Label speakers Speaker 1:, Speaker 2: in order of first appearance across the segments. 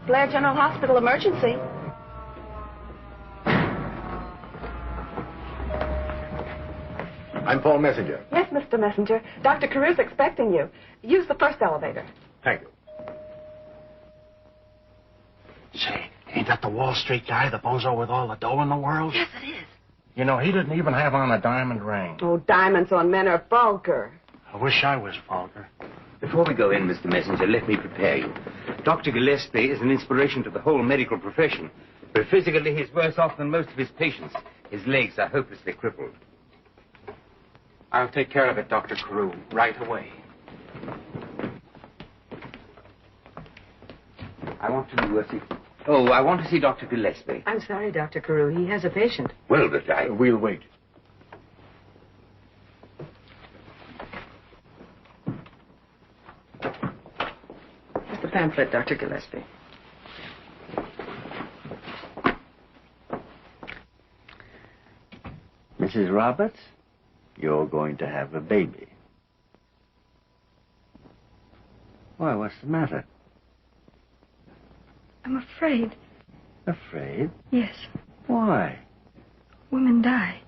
Speaker 1: Blair General Hospital emergency.
Speaker 2: I'm Paul Messenger.
Speaker 1: Yes, Mr. Messenger. Dr. Carew's expecting you. Use the first elevator.
Speaker 2: Thank you.
Speaker 3: Say, ain't that the Wall Street guy, the bozo with all the dough in the world?
Speaker 1: Yes, it is.
Speaker 3: You know, he didn't even have on a diamond ring.
Speaker 1: Oh, diamonds on men are vulgar.
Speaker 3: I wish I was vulgar.
Speaker 4: Before we go in, Mr. Messenger, let me prepare you. Dr. Gillespie is an inspiration to the whole medical profession. But physically, he's worse off than most of his patients. His legs are hopelessly crippled.
Speaker 5: I'll take care of it, Dr. Carew, right away.
Speaker 4: I want to see Dr. Gillespie.
Speaker 6: I'm sorry, Dr. Carew. He has a patient.
Speaker 4: Well, but
Speaker 2: We'll wait.
Speaker 6: Here's the pamphlet, Dr. Gillespie.
Speaker 7: Mrs. Roberts, you're going to have a baby. Why, what's the matter?
Speaker 8: I'm afraid.
Speaker 7: Afraid?
Speaker 8: Yes.
Speaker 7: Why?
Speaker 8: Women die.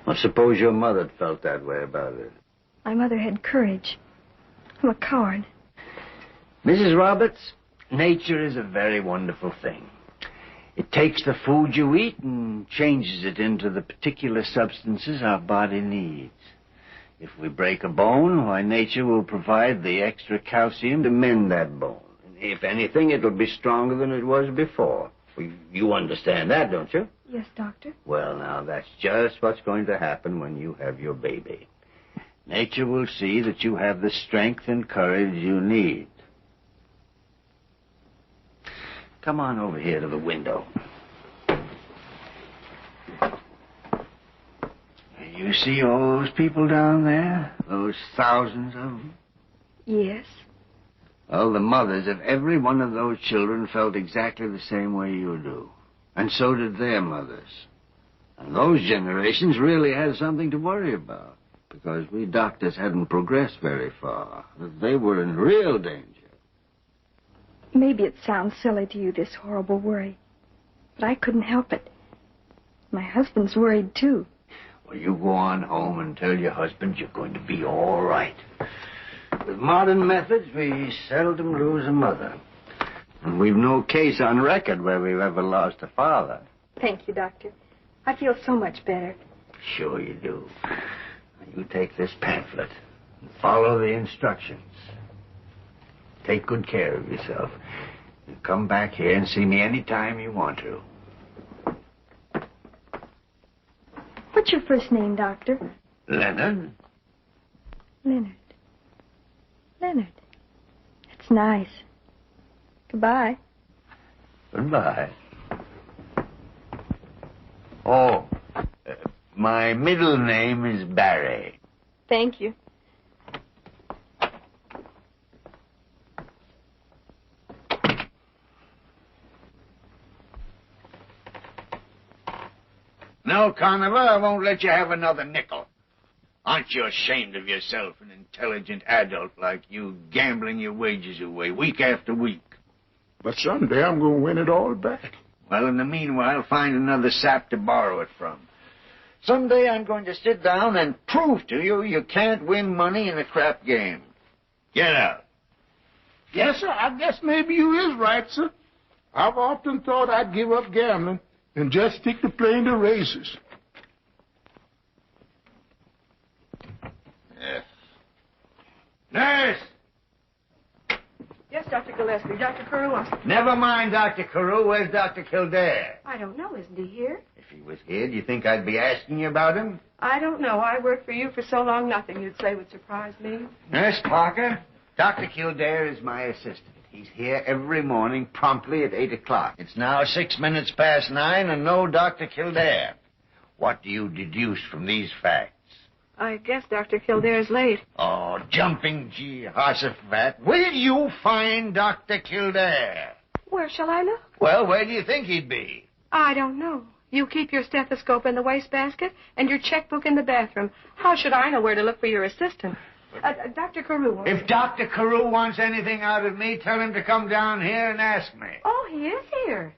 Speaker 7: Well, suppose your mother had felt that way about it.
Speaker 8: My mother had courage. I'm a coward.
Speaker 7: Mrs. Roberts, nature is a very wonderful thing. It takes the food you eat and changes it into the particular substances our body needs. If we break a bone, why, nature will provide the extra calcium to mend that bone. And if anything, it'll be stronger than it was before. You understand that, don't you?
Speaker 8: Yes, Doctor.
Speaker 7: Well, now, that's just what's going to happen when you have your baby. Nature will see that you have the strength and courage you need. Come on over here to the window. You see all those people down there? Those thousands of them?
Speaker 8: Yes.
Speaker 7: Well, the mothers of every one of those children felt exactly the same way you do. And so did their mothers. And those generations really had something to worry about, because we doctors hadn't progressed very far. They were in real danger.
Speaker 8: Maybe it sounds silly to you, this horrible worry. But I couldn't help it. My husband's worried, too.
Speaker 7: Well, you go on home and tell your husband you're going to be all right. With modern methods, we seldom lose a mother. And we've no case on record where we've ever lost a father.
Speaker 8: Thank you, Doctor. I feel so much better.
Speaker 7: Sure you do. You take this pamphlet and follow the instructions. Take good care of yourself. And come back here and see me any time you want to.
Speaker 8: What's your first name, Doctor?
Speaker 7: Leonard.
Speaker 8: Leonard. Leonard. That's nice. Goodbye.
Speaker 7: Goodbye. Oh, my middle name is Barry.
Speaker 8: Thank you.
Speaker 7: No, Conover, I won't let you have another nickel. Aren't you ashamed of yourself, an intelligent adult like you, gambling your wages away week after week?
Speaker 2: But someday I'm going to win it all back.
Speaker 7: Well, in the meanwhile, find another sap to borrow it from. Someday I'm going to sit down and prove to you you can't win money in a crap game. Get out.
Speaker 2: Yes, sir. I guess maybe you is right, sir. I've often thought I'd give up gambling and just stick to playing the races.
Speaker 7: Yes. Nurse!
Speaker 6: Yes, Dr. Gillespie. Dr. Carew wants...
Speaker 7: Never mind, Dr. Carew. Where's Dr. Kildare?
Speaker 6: I don't know. Isn't he here?
Speaker 7: If he was here, do you think I'd be asking you about him?
Speaker 6: I don't know. I worked for you for so long, nothing you'd say would surprise me.
Speaker 7: Nurse Parker, Dr. Kildare is my assistant. He's here every morning promptly at 8 o'clock. It's now 6 minutes past 9 and no Dr. Kildare. What do you deduce from these facts?
Speaker 6: I guess Dr. Kildare's late.
Speaker 7: Oh, jumping Jehoshaphat. Will you find Dr. Kildare?
Speaker 6: Where shall I look?
Speaker 7: Well, where do you think he'd be?
Speaker 6: I don't know. You keep your stethoscope in the wastebasket and your checkbook in the bathroom. How should I know where to look for your assistant? Dr. Carew.
Speaker 7: If Dr. Carew wants anything out of me, tell him to come down here and ask me.
Speaker 6: Oh, he is here.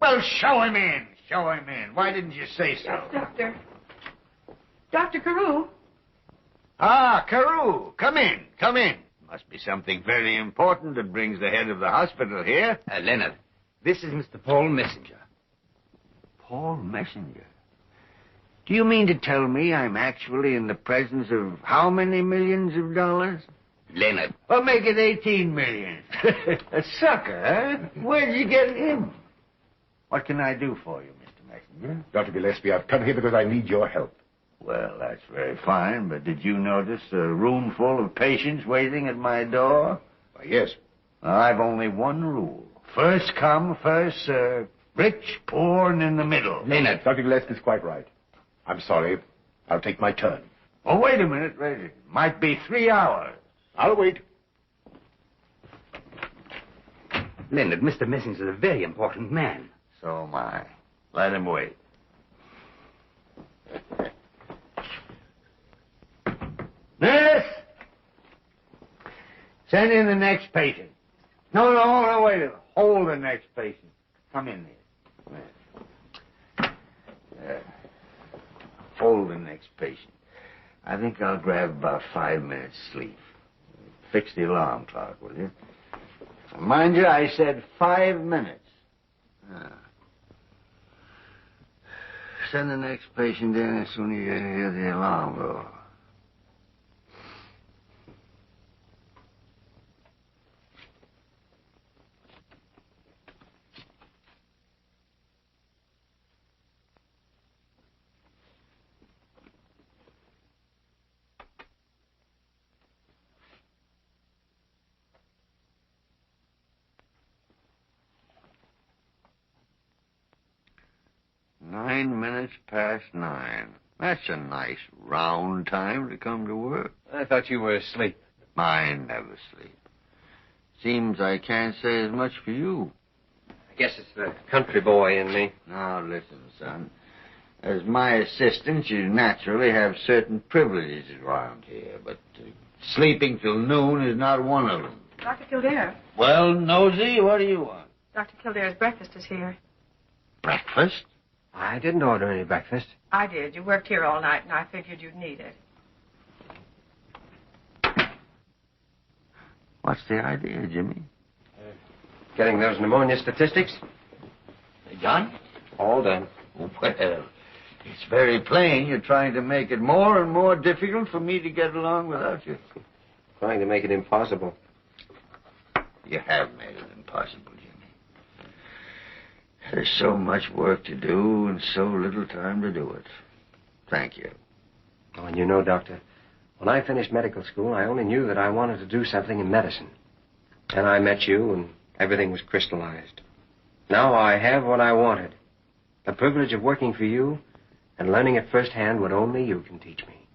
Speaker 7: Well, show him in. Show him in. Why didn't you say so?
Speaker 6: Yes, Dr. Carew.
Speaker 7: Ah, Carew. Come in. Come in. Must be something very important that brings the head of the hospital here.
Speaker 4: Leonard, this is Mr. Paul Messenger.
Speaker 7: Paul Messenger? Do you mean to tell me I'm actually in the presence of how many millions of dollars?
Speaker 4: Leonard.
Speaker 7: Well, make it 18 million. A sucker, huh? Where'd you get him? What can I do for you, Mr. Messenger?
Speaker 9: Dr. Gillespie, I've come here because I need your help.
Speaker 7: Well, that's very fine, but did you notice a room full of patients waiting at my door?
Speaker 9: Why, yes.
Speaker 7: I've only one rule. First come, first served. Rich, poor, and in the middle.
Speaker 4: Leonard.
Speaker 9: Dr. Gillespie's quite right. I'm sorry. I'll take my turn.
Speaker 7: Oh, wait a minute. Might be 3 hours.
Speaker 9: I'll wait.
Speaker 4: Leonard, Mr. Messenger's a very important man.
Speaker 7: So am I. Let him wait. Nurse! Send in the next patient. No, wait a minute. Hold the next patient. Come in here. Hold the next patient. I think I'll grab about 5 minutes sleep. Fix the alarm clock, will you? Mind you, I said 5 minutes. Send the next patient in as soon as you hear the alarm go. Past 9. That's a nice round time to come to work.
Speaker 5: I thought you were asleep.
Speaker 7: I never sleep. Seems I can't say as much for you.
Speaker 5: I guess it's the country boy in me.
Speaker 7: Now, listen, son. As my assistant, you naturally have certain privileges around here, but sleeping till noon is not one of them.
Speaker 6: Dr. Kildare.
Speaker 7: Well, Nosy, what do you want?
Speaker 6: Dr. Kildare's breakfast is here.
Speaker 7: Breakfast?
Speaker 5: I didn't order any breakfast.
Speaker 6: I did. You worked here all night, and I figured you'd need it.
Speaker 7: What's the idea, Jimmy?
Speaker 5: Getting those pneumonia statistics?
Speaker 7: They done?
Speaker 5: All done.
Speaker 7: Well, it's very plain you're trying to make it more and more difficult for me to get along without you.
Speaker 5: Trying to make it impossible.
Speaker 7: You have made it impossible, Jimmy. There's so much work to do and so little time to do it. Thank you.
Speaker 5: Oh, and you know, Doctor, when I finished medical school, I only knew that I wanted to do something in medicine. Then I met you, and everything was crystallized. Now I have what I wanted. The privilege of working for you and learning it firsthand what only you can teach me.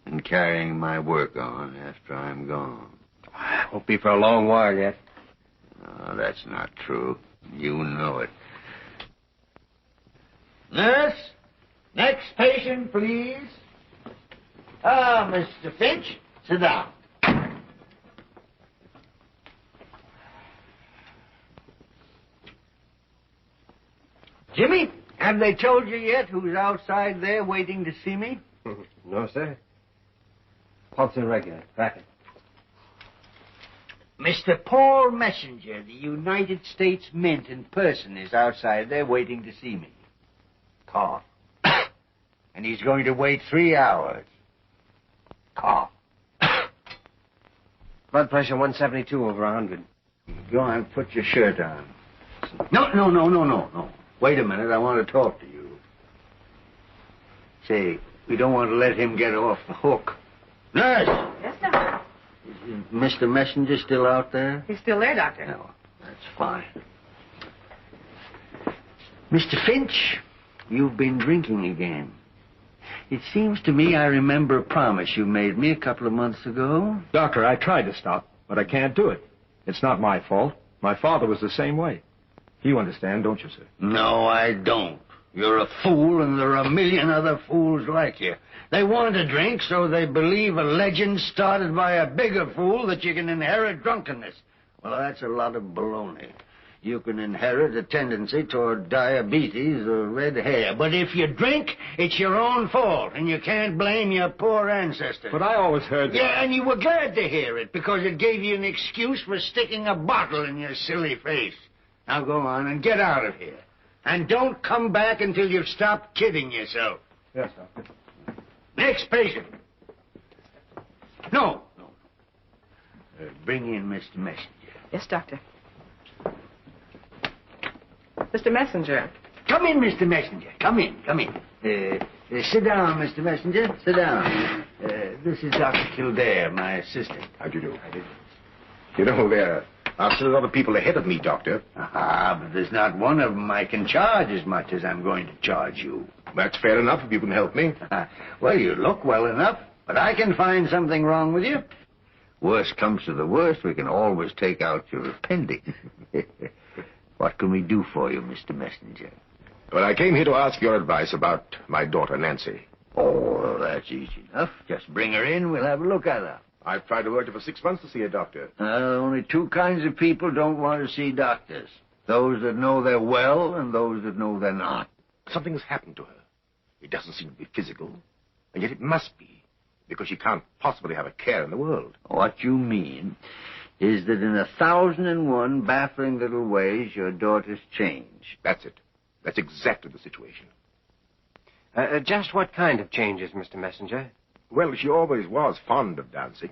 Speaker 7: And carrying my work on after I'm gone.
Speaker 5: Won't be for a long while yet.
Speaker 7: No, that's not true. You know it. Nurse, next patient, please. Mr. Finch, sit down. Jimmy, have they told you yet who's outside there waiting to see me?
Speaker 5: No, sir. Pulse irregular. Rapid.
Speaker 7: Mr. Paul Messenger, the United States Mint in person, is outside there waiting to see me. Cough. And he's going to wait 3 hours. Cough.
Speaker 5: Blood pressure 172 over 100.
Speaker 7: Go on, put your shirt on. No. Wait a minute, I want to talk to you. Say, we don't want to let him get off the hook. Nurse!
Speaker 6: Yes, Doctor.
Speaker 7: Is Mr. Messenger still out there?
Speaker 6: He's still there, Doctor.
Speaker 7: No, that's fine. Mr. Finch, you've been drinking again. It seems to me I remember a promise you made me a couple of months ago.
Speaker 10: Doctor, I tried to stop, but I can't do it. It's not my fault. My father was the same way. You understand, don't you, sir?
Speaker 7: No, I don't. You're a fool, and there are a million other fools like you. They want to drink, so they believe a legend started by a bigger fool that you can inherit drunkenness. Well, that's a lot of baloney. You can inherit a tendency toward diabetes or red hair. But if you drink, it's your own fault, and you can't blame your poor ancestors.
Speaker 10: But I always heard that.
Speaker 7: Yeah, and you were glad to hear it, because it gave you an excuse for sticking a bottle in your silly face. Now go on and get out of here. And don't come back until you've stopped kidding yourself.
Speaker 10: Yes, Doctor.
Speaker 7: Next patient. No. Bring in Mr. Messenger.
Speaker 1: Yes, Doctor. Mr. Messenger.
Speaker 7: Come in, Mr. Messenger. Come in. Sit down, Mr. Messenger. Sit down. This is Dr. Kildare, my assistant.
Speaker 9: How do you do? You know, there are still a lot of people ahead of me, Doctor.
Speaker 7: But there's not one of them I can charge as much as I'm going to charge you.
Speaker 9: That's fair enough if you can help me.
Speaker 7: Well, you look well enough, but I can find something wrong with you. Worst comes to the worst, we can always take out your appendix. What can we do for you, Mr. Messenger?
Speaker 9: Well, I came here to ask your advice about my daughter, Nancy.
Speaker 7: Oh, that's easy enough. Just bring her in, we'll have a look at her.
Speaker 9: I've tried to urge her for 6 months to see a doctor.
Speaker 7: Only two kinds of people don't want to see doctors. Those that know they're well and those that know they're not.
Speaker 9: Something has happened to her. It doesn't seem to be physical, and yet it must be, because she can't possibly have a care in the world.
Speaker 7: What you mean is that in 1,001 baffling little ways your daughter's changed.
Speaker 9: That's it. That's exactly the situation.
Speaker 5: Just what kind of changes, Mr. Messenger?
Speaker 9: Well, she always was fond of dancing,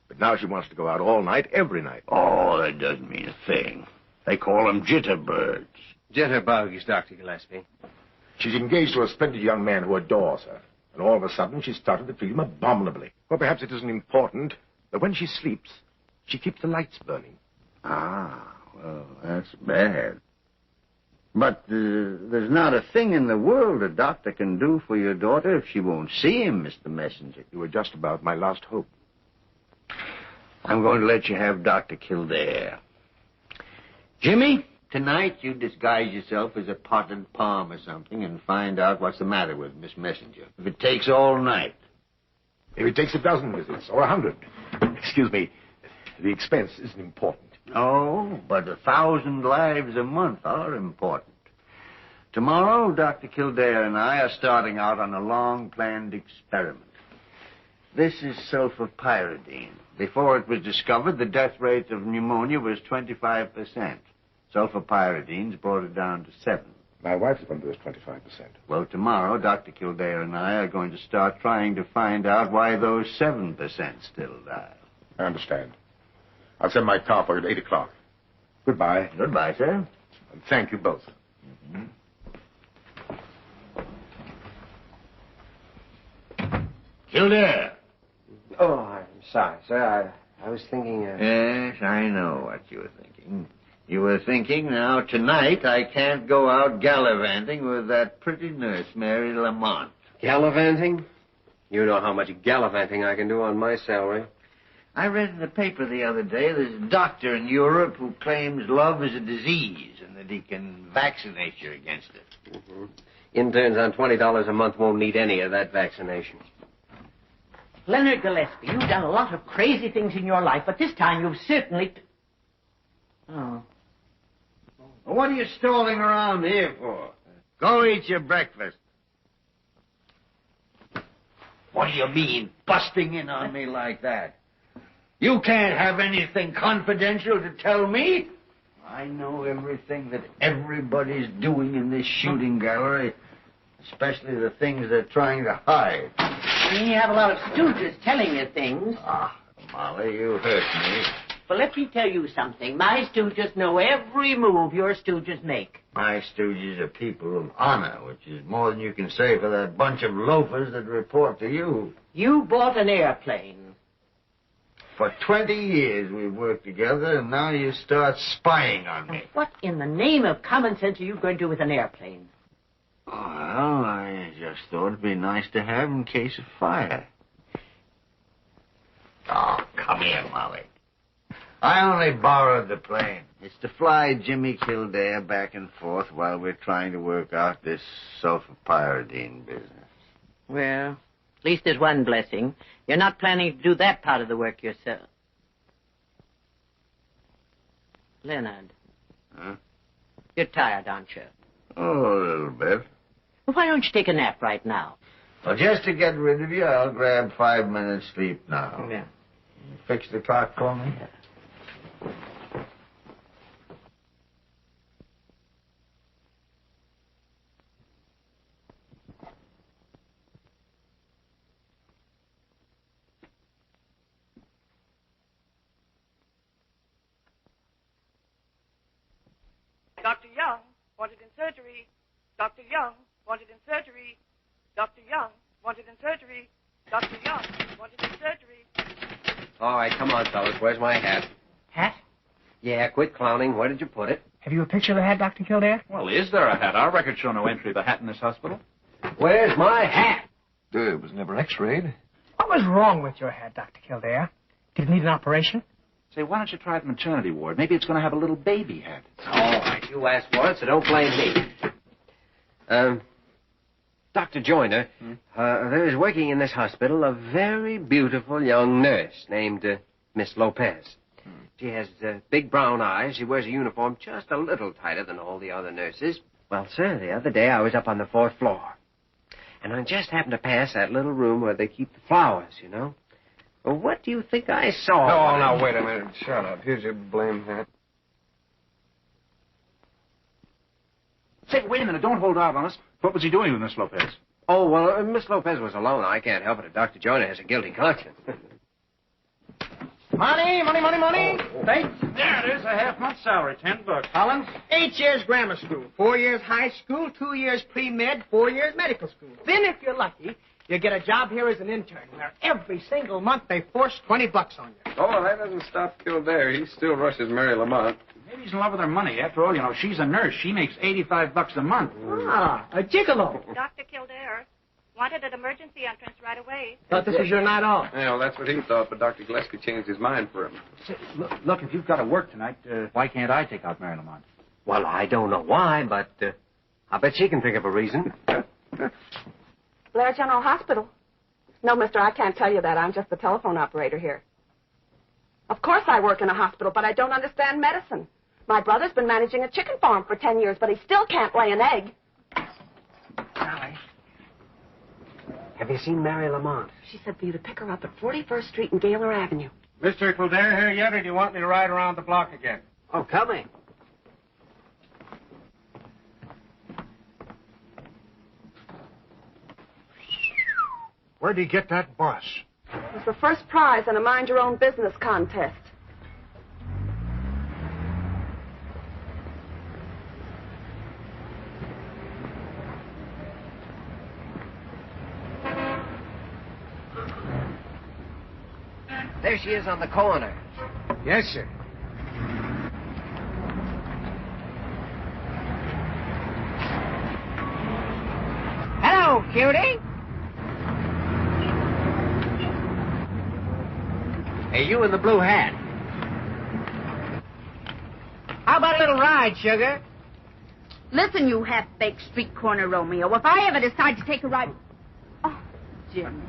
Speaker 9: but now she wants to go out all night, every night.
Speaker 7: Oh, that doesn't mean a thing. They call them jitterbugs.
Speaker 5: Jitterbugs, Dr. Gillespie.
Speaker 9: She's engaged to a splendid young man who adores her, and all of a sudden she's started to treat him abominably. Well, perhaps it isn't important, but when she sleeps, she keeps the lights burning.
Speaker 7: Well, that's bad. But there's not a thing in the world a doctor can do for your daughter if she won't see him, Mr. Messenger.
Speaker 9: You were just about my last hope.
Speaker 7: I'm going to let you have Dr. Kildare. Jimmy, tonight you disguise yourself as a potted palm or something and find out what's the matter with Miss Messenger. If it takes all night.
Speaker 9: If it takes 1,000 visits, or 100. Excuse me, the expense isn't important.
Speaker 7: Oh, but 1,000 lives a month are important. Tomorrow, Dr. Kildare and I are starting out on a long-planned experiment. This is sulfapyridine. Before it was discovered, the death rate of pneumonia was 25%. Sulfapyridine's brought it down to 7%.
Speaker 9: My wife's one of those 25%.
Speaker 7: Well, tomorrow, Dr. Kildare and I are going to start trying to find out why those 7% still die.
Speaker 9: I understand. I'll send my car for you at 8 o'clock. Goodbye.
Speaker 7: Goodbye, sir.
Speaker 9: And thank you both.
Speaker 7: Kildare.
Speaker 5: Oh, I'm sorry, sir. I was thinking...
Speaker 7: Yes, I know what you were thinking. You were thinking, now, tonight I can't go out gallivanting with that pretty nurse, Mary Lamont.
Speaker 5: Gallivanting? You know how much gallivanting I can do on my salary.
Speaker 7: I read in the paper the other day there's a doctor in Europe who claims love is a disease and that he can vaccinate you against it.
Speaker 5: Mm-hmm. Interns on $20 a month won't need any of that vaccination.
Speaker 11: Leonard Gillespie, you've done a lot of crazy things in your life, but this time you've certainly... Oh.
Speaker 7: Well, what are you stalling around here for? Go eat your breakfast. What do you mean, busting in on me like that? You can't have anything confidential to tell me. I know everything that everybody's doing in this shooting gallery, especially the things they're trying to hide.
Speaker 11: You have a lot of stooges telling you things.
Speaker 7: Molly, you hurt me.
Speaker 11: Well, let me tell you something. My stooges know every move your stooges make.
Speaker 7: My stooges are people of honor, which is more than you can say for that bunch of loafers that report to you.
Speaker 11: You bought an airplane.
Speaker 7: For 20 years we've worked together, and now you start spying on me.
Speaker 11: What in the name of common sense are you going to do with an airplane?
Speaker 7: Well, I just thought it'd be nice to have in case of fire. Oh, come here, Molly.
Speaker 12: I only borrowed the plane.
Speaker 7: It's to fly Jimmy Kildare back and forth while we're trying to work out this sulfapyridine business.
Speaker 11: Well, at least there's one blessing. You're not planning to do that part of the work yourself. Leonard.
Speaker 7: Huh?
Speaker 11: You're tired, aren't you?
Speaker 7: Oh, a little bit.
Speaker 11: Well, why don't you take a nap right now?
Speaker 7: Well, just to get rid of you, I'll grab 5 minutes sleep now.
Speaker 11: Yeah.
Speaker 7: Fix the clock for me?
Speaker 1: Dr. Young wanted in surgery. Dr. Young wanted in surgery. Dr. Young wanted in surgery. Dr. Young wanted in surgery.
Speaker 5: All right, come on, fellas. Where's my hat?
Speaker 13: Hat?
Speaker 5: Yeah, quit clowning. Where did you put it?
Speaker 13: Have you a picture of the hat, Dr. Kildare?
Speaker 10: Well, is there a hat? Our records show no entry of a hat in this hospital.
Speaker 5: Where's my hat?
Speaker 9: It was never x-rayed.
Speaker 13: What was wrong with your hat, Dr. Kildare? Did it need an operation?
Speaker 10: Say, why don't you try the maternity ward? Maybe it's going to have a little baby head.
Speaker 5: All right, you asked for it, so don't blame me. Dr. Joyner, there is working in this hospital a very beautiful young nurse named Miss Lopez. She has big brown eyes. She wears a uniform just a little tighter than all the other nurses. Well, sir, the other day I was up on the 4th floor, and I just happened to pass that little room where they keep the flowers, you know. Well, what do you think I saw?
Speaker 14: Oh, now, wait a minute. Shut up. Here's your blame hat.
Speaker 10: Say, wait a minute. Don't hold out on us. What was he doing with Miss Lopez?
Speaker 5: Oh, well, Miss Lopez was alone. I can't help it. Dr. Joyner has a guilty conscience.
Speaker 11: Money, money, money, money. Thanks.
Speaker 10: There it is. A half-month's salary. $10.
Speaker 11: Collins? 8 years grammar school, 4 years high school, 2 years pre-med, 4 years medical school. Then, if you're lucky, you get a job here as an intern, where every single month they force $20 on you.
Speaker 14: Oh, that doesn't stop Kildare. He still rushes Mary Lamont.
Speaker 10: Maybe he's in love with her money. After all, you know, she's a nurse. She makes $85 a month.
Speaker 11: Ah, a gigolo.
Speaker 15: Dr. Kildare wanted an emergency entrance right away.
Speaker 11: Thought this was your night off.
Speaker 14: Yeah, well, that's what he thought, but Dr. Gillespie changed his mind for him.
Speaker 10: Say, look, if you've got to work tonight, why can't I take out Mary Lamont?
Speaker 5: Well, I don't know why, but I bet she can think of a reason.
Speaker 1: Blair General Hospital. No, mister, I can't tell you that. I'm just the telephone operator here. Of course I work in a hospital, but I don't understand medicine. My brother's been managing a chicken farm for 10 years, but he still can't lay an egg.
Speaker 5: Sally, have you seen Mary Lamont?
Speaker 1: She said for you to pick her up at 41st Street and Gaylor Avenue.
Speaker 14: Mr. Kildare here yet, or do you want me to ride around the block again?
Speaker 5: Oh, coming.
Speaker 9: Where'd he get that bus?
Speaker 1: It was the first prize in a mind-your-own-business contest.
Speaker 5: There she is on the corner.
Speaker 9: Yes, sir.
Speaker 11: Hello, cutie. Hey, you in the blue hat. How about a little ride, sugar?
Speaker 16: Listen, you half-baked street corner Romeo. If I ever decide to take a ride... Oh, Jim.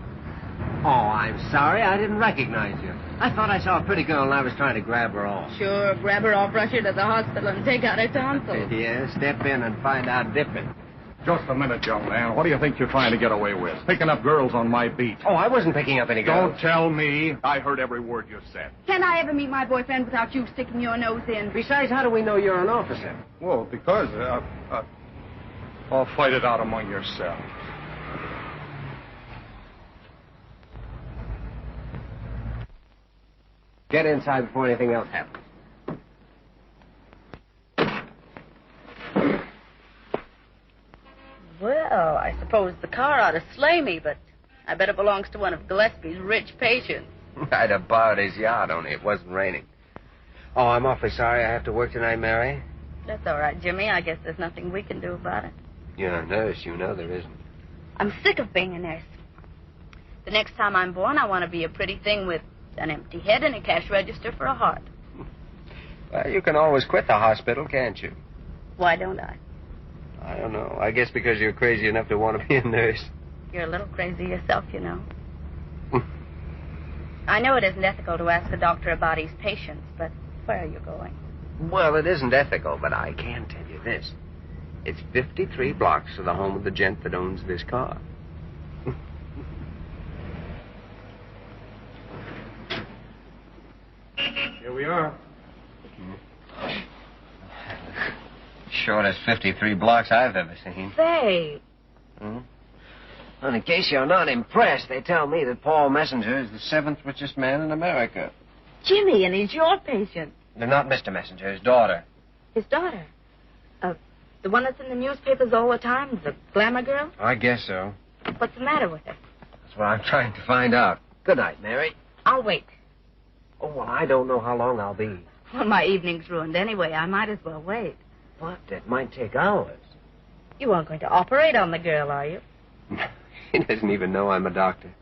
Speaker 5: Oh, I'm sorry. I didn't recognize you. I thought I saw a pretty girl and I was trying to grab her off.
Speaker 16: Sure, grab her off, rush her to the hospital, and take out her tonsils.
Speaker 5: Yeah, step in and find out different.
Speaker 10: Just a minute, young man. What do you think you're trying to get away with? Picking up girls on my beat.
Speaker 5: Oh, I wasn't picking up any girls.
Speaker 10: Don't tell me. I heard every word you said.
Speaker 16: Can I ever meet my boyfriend without you sticking your nose in?
Speaker 5: Besides, how do we know you're an officer?
Speaker 10: Well, because I'll fight it out among yourselves.
Speaker 5: Get inside before anything else happens.
Speaker 16: Well, I suppose the car ought to slay me, but I bet it belongs to one of Gillespie's rich patients.
Speaker 5: I'd have borrowed his yacht, only it wasn't raining. Oh, I'm awfully sorry I have to work tonight, Mary.
Speaker 16: That's all right, Jimmy. I guess there's nothing we can do about it.
Speaker 5: You're a nurse. You know there isn't.
Speaker 16: I'm sick of being a nurse. The next time I'm born, I want to be a pretty thing with an empty head and a cash register for a heart.
Speaker 5: Well, you can always quit the hospital, can't you?
Speaker 16: Why don't I?
Speaker 5: I don't know. I guess because you're crazy enough to want to be a nurse.
Speaker 16: You're a little crazy yourself, you know. I know it isn't ethical to ask a doctor about his patients, but where are you going?
Speaker 5: Well, it isn't ethical, but I can tell you this. It's 53 blocks to the home of the gent that owns this car.
Speaker 10: Here we are.
Speaker 5: Shortest 53 blocks I've ever seen.
Speaker 16: Say.
Speaker 5: Hmm? Well, in case you're not impressed, they tell me that Paul Messenger is the 7th richest man in America.
Speaker 16: Jimmy, and he's your patient.
Speaker 5: They're not Mr. Messenger, his daughter.
Speaker 16: His daughter? The one that's in the newspapers all the time? The glamour girl?
Speaker 5: I guess so.
Speaker 16: What's the matter with her?
Speaker 5: That's what I'm trying to find out. Good night, Mary.
Speaker 16: I'll wait.
Speaker 5: Oh, well, I don't know how long I'll be.
Speaker 16: Well, my evening's ruined anyway. I might as well wait.
Speaker 5: What? It might take hours.
Speaker 16: You aren't going to operate on the girl, are you?
Speaker 5: He doesn't even know I'm a doctor.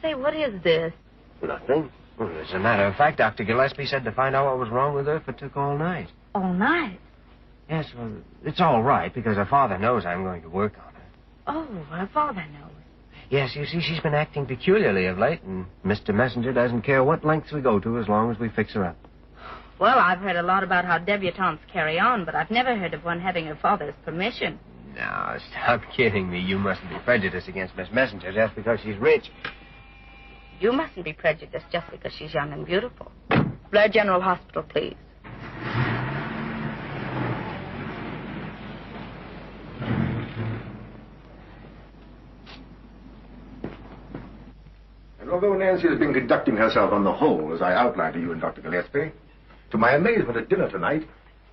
Speaker 16: Say, what is this?
Speaker 5: Nothing. Well, as a matter of fact, Dr. Gillespie said to find out what was wrong with her if it took all night.
Speaker 16: All night?
Speaker 5: Yes, well, it's all right, because her father knows I'm going to work on her.
Speaker 16: Oh, her father knows.
Speaker 5: Yes, you see, she's been acting peculiarly of late, and Mr. Messenger doesn't care what lengths we go to as long as we fix her up.
Speaker 16: Well, I've heard a lot about how debutantes carry on, but I've never heard of one having her father's permission.
Speaker 5: Now, stop kidding me. You mustn't be prejudiced against Miss Messenger just because she's rich.
Speaker 16: You mustn't be prejudiced just because she's young and beautiful. Blair General Hospital, please.
Speaker 9: And although Nancy has been conducting herself on the whole, as I outlined to you and Dr. Gillespie, to my amazement at dinner tonight,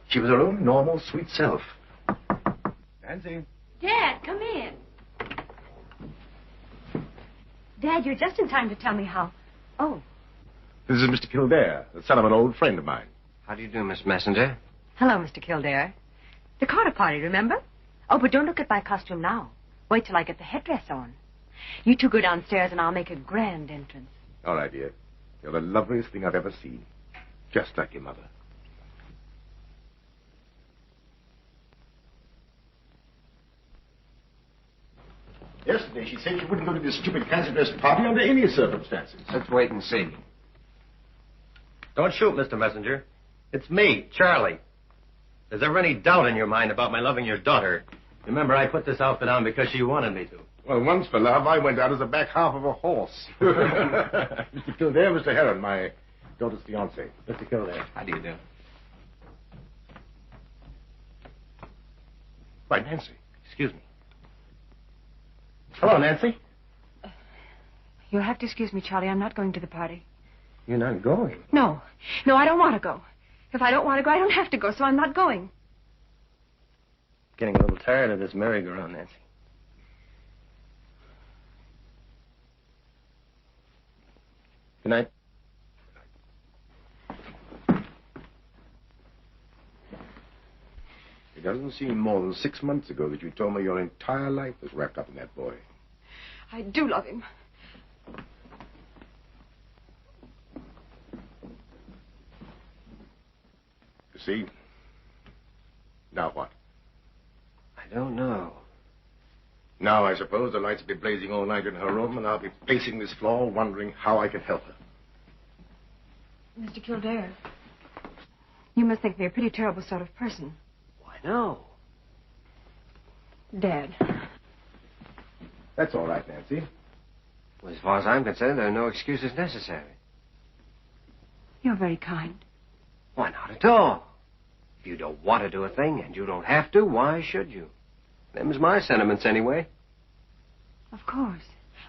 Speaker 9: she was her own normal, sweet self. Nancy.
Speaker 17: Dad, come in. Dad, you're just in time to tell me how... Oh.
Speaker 9: This is Mr. Kildare, the son of an old friend of mine.
Speaker 5: How do you do, Miss Messenger?
Speaker 17: Hello, Mr. Kildare. The Carter party, remember? Oh, but don't look at my costume now. Wait till I get the headdress on. You two go downstairs and I'll make a grand entrance.
Speaker 9: All right, dear. You're the loveliest thing I've ever seen. Just like your mother. Yesterday, she said she wouldn't go to this stupid fancy dress party under any circumstances.
Speaker 5: Let's wait and see.
Speaker 18: Don't shoot, Mr. Messenger. It's me, Charlie. If there's ever any doubt in your mind about my loving your daughter, remember I put this outfit on because she wanted me to.
Speaker 9: Well, once for love, I went out as the back half of a horse. Mr. Kildare, Mr. Heron, my daughter's fiancé.
Speaker 18: Mr. Kildare.
Speaker 5: How do you do?
Speaker 9: Why, Nancy.
Speaker 18: Excuse me. Hello, Nancy.
Speaker 17: You'll have to excuse me, Charlie. I'm not going to the party.
Speaker 18: You're not going?
Speaker 17: No. No, I don't want to go. If I don't want to go, I don't have to go, so I'm not going.
Speaker 18: Getting a little tired of this merry-go-round, Nancy. Good night.
Speaker 9: It doesn't seem more than 6 months ago that you told me your entire life was wrapped up in that boy.
Speaker 17: I do love him.
Speaker 9: You see? Now what?
Speaker 5: I don't know.
Speaker 9: Now, I suppose the lights will be blazing all night in her room, and I'll be pacing this floor wondering how I can help her.
Speaker 17: Mr. Kildare, you must think me a pretty terrible sort of person.
Speaker 5: Why, no.
Speaker 17: Dad.
Speaker 9: That's all right, Nancy.
Speaker 5: Well, as far as I'm concerned, there are no excuses necessary.
Speaker 17: You're very kind.
Speaker 5: Why, not at all. If you don't want to do a thing and you don't have to, why should you? Them's my sentiments, anyway.
Speaker 17: Of course.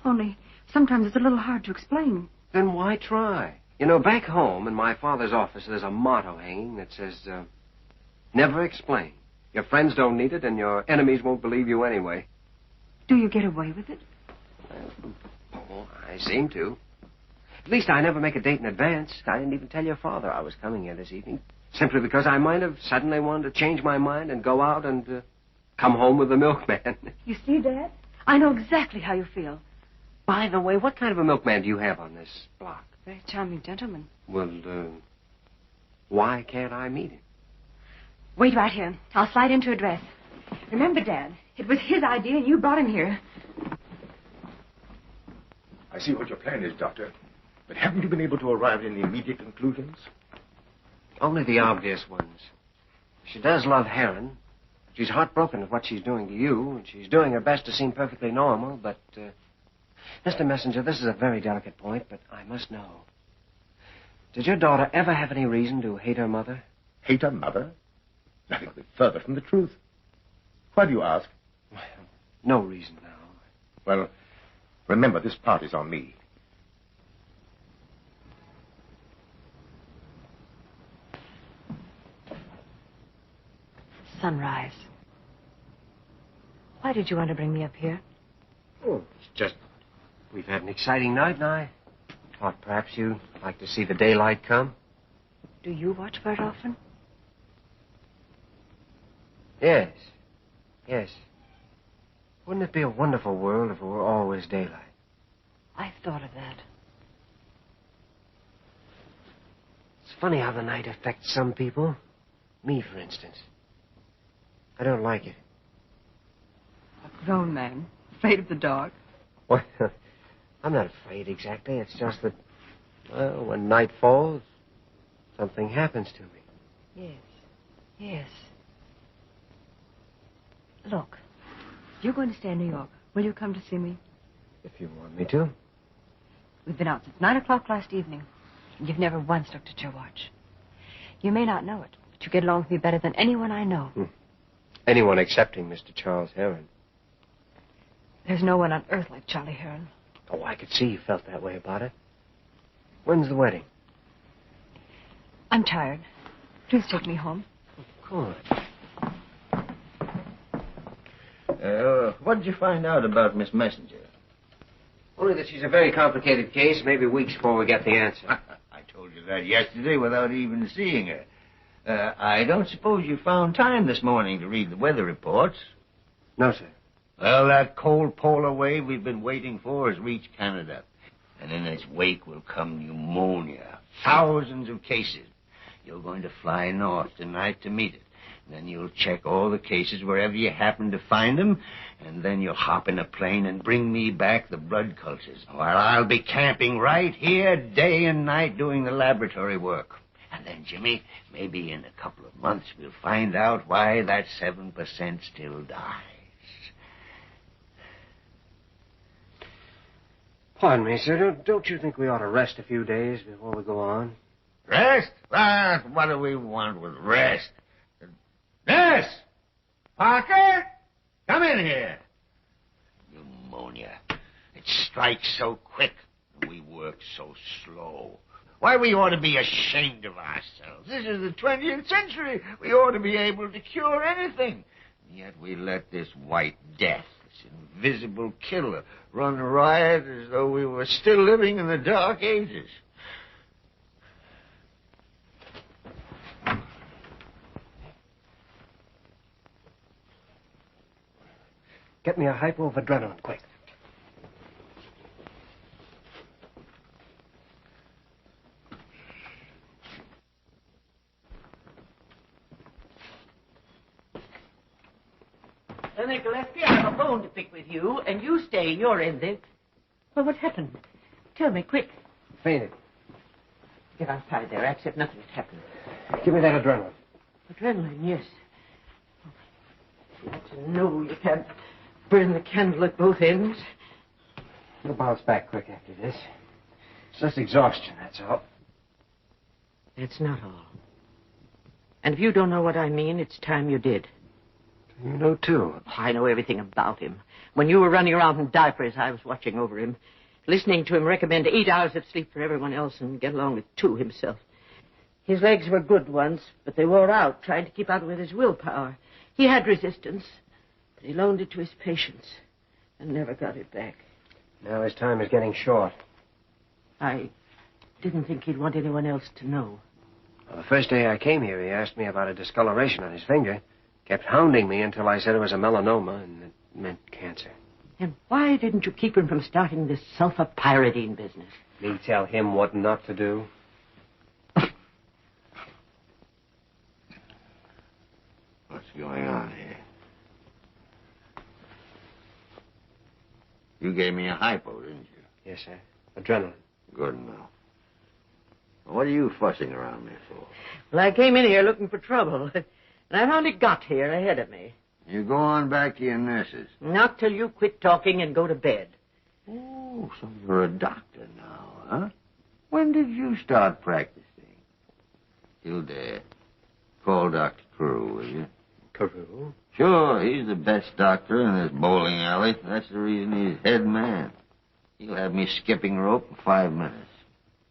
Speaker 17: Only, sometimes it's a little hard to explain.
Speaker 5: Then why try? You know, back home in my father's office, there's a motto hanging that says, never explain. Your friends don't need it, and your enemies won't believe you anyway.
Speaker 17: Do you get away with it?
Speaker 5: Oh, I seem to. At least I never make a date in advance. I didn't even tell your father I was coming here this evening. Simply because I might have suddenly wanted to change my mind and go out and come home with the milkman.
Speaker 17: You see, Dad? I know exactly how you feel.
Speaker 5: By the way, what kind of a milkman do you have on this block?
Speaker 17: Very charming gentleman.
Speaker 5: Well, Why can't I meet him?
Speaker 17: Wait right here. I'll slide into a dress. Remember, Dad, it was his idea and you brought him here.
Speaker 9: I see what your plan is, Doctor. But haven't you been able to arrive at any immediate conclusions?
Speaker 5: Only the obvious ones. She does love Helen. She's heartbroken at what she's doing to you, and she's doing her best to seem perfectly normal, but, Mr. Messenger, this is a very delicate point, but I must know. Did your daughter ever have any reason to hate her mother?
Speaker 9: Hate her mother? Nothing could be further from the truth. Why do you ask?
Speaker 5: Well, no reason now.
Speaker 9: Well, remember, this party's on me.
Speaker 17: Sunrise. Why did you want to bring me up here?
Speaker 5: Oh, it's just we've had an exciting night, and I thought perhaps you'd like to see the daylight come.
Speaker 17: Do you watch very often?
Speaker 5: Yes. Yes. Wouldn't it be a wonderful world if it were always daylight?
Speaker 17: I've thought of that.
Speaker 5: It's funny how the night affects some people. Me, for instance. I don't like it.
Speaker 17: A grown man, afraid of the dark.
Speaker 5: Well, I'm not afraid exactly. It's just that, well, when night falls, something happens to me.
Speaker 17: Yes. Yes. Look, you're going to stay in New York. Will you come to see me?
Speaker 5: If you want me to.
Speaker 17: We've been out since 9 o'clock last evening, and you've never once looked at your watch. You may not know it, but you get along with me better than anyone I know.
Speaker 5: Anyone excepting Mr. Charles Heron.
Speaker 17: There's no one on earth like Charlie Heron.
Speaker 5: Oh, I could see you felt that way about it. When's the wedding?
Speaker 17: I'm tired. Please take me home.
Speaker 5: Of course.
Speaker 7: What did you find out about Miss Messenger?
Speaker 5: Only that she's a very complicated case, maybe weeks before we get the answer.
Speaker 7: I told you that yesterday without even seeing her. I don't suppose you found time this morning to read the weather reports.
Speaker 5: No, sir.
Speaker 7: Well, that cold polar wave we've been waiting for has reached Canada. And in its wake will come pneumonia. Thousands of cases. You're going to fly north tonight to meet it. Then you'll check all the cases wherever you happen to find them, and then you'll hop in a plane and bring me back the blood cultures. While I'll be camping right here day and night doing the laboratory work. And then, Jimmy, maybe in a couple of months we'll find out why that 7% still dies.
Speaker 5: Pardon me, sir. Don't you think we ought to rest a few days before we go on?
Speaker 7: Rest? What do we want with rest? Nurse! Parker! Come in here. Pneumonia. It strikes so quick, and we work so slow. Why, we ought to be ashamed of ourselves. This is the 20th century. We ought to be able to cure anything. And yet we let this white death, this invisible killer, run riot as though we were still living in the Dark Ages.
Speaker 5: Get me a hypo of adrenaline, quick.
Speaker 19: Leonard Gillespie, I have a bone to pick with you, and you stay your end there. Well, what happened? Tell me, quick.
Speaker 5: Fainted.
Speaker 19: Get outside there. Act if nothing has happened.
Speaker 5: Give me that adrenaline.
Speaker 19: Adrenaline, yes. No, you can't burn the candle at both ends.
Speaker 5: You'll bounce back quick after this. It's just exhaustion, that's all.
Speaker 19: That's not all. And if you don't know what I mean, it's time you did.
Speaker 5: You know, too.
Speaker 19: I know everything about him. When you were running around in diapers, I was watching over him, listening to him recommend 8 hours of sleep for everyone else and get along with 2 himself. His legs were good once, but they wore out, trying to keep out with his willpower. He had resistance, but he loaned it to his patients and never got it back.
Speaker 5: Now his time is getting short.
Speaker 19: I didn't think he'd want anyone else to know.
Speaker 5: Well, the first day I came here, he asked me about a discoloration on his finger. Kept hounding me until I said it was a melanoma, and it meant cancer.
Speaker 19: And why didn't you keep him from starting this sulfapyridine business?
Speaker 5: Me tell him what not to do?
Speaker 12: You gave me a hypo, didn't you?
Speaker 5: Yes, sir. Adrenaline.
Speaker 12: Good enough. What are you fussing around me for?
Speaker 19: Well, I came in here looking for trouble, and I found it got here ahead of me.
Speaker 12: You go on back to your nurses.
Speaker 19: Not till you quit talking and go to bed.
Speaker 12: Oh, so you're a doctor now, huh? When did you start practicing? Kildare, call Dr. Carew, will you?
Speaker 5: Carew?
Speaker 12: Sure, he's the best doctor in this bowling alley. That's the reason he's head man. He'll have me skipping rope in 5 minutes.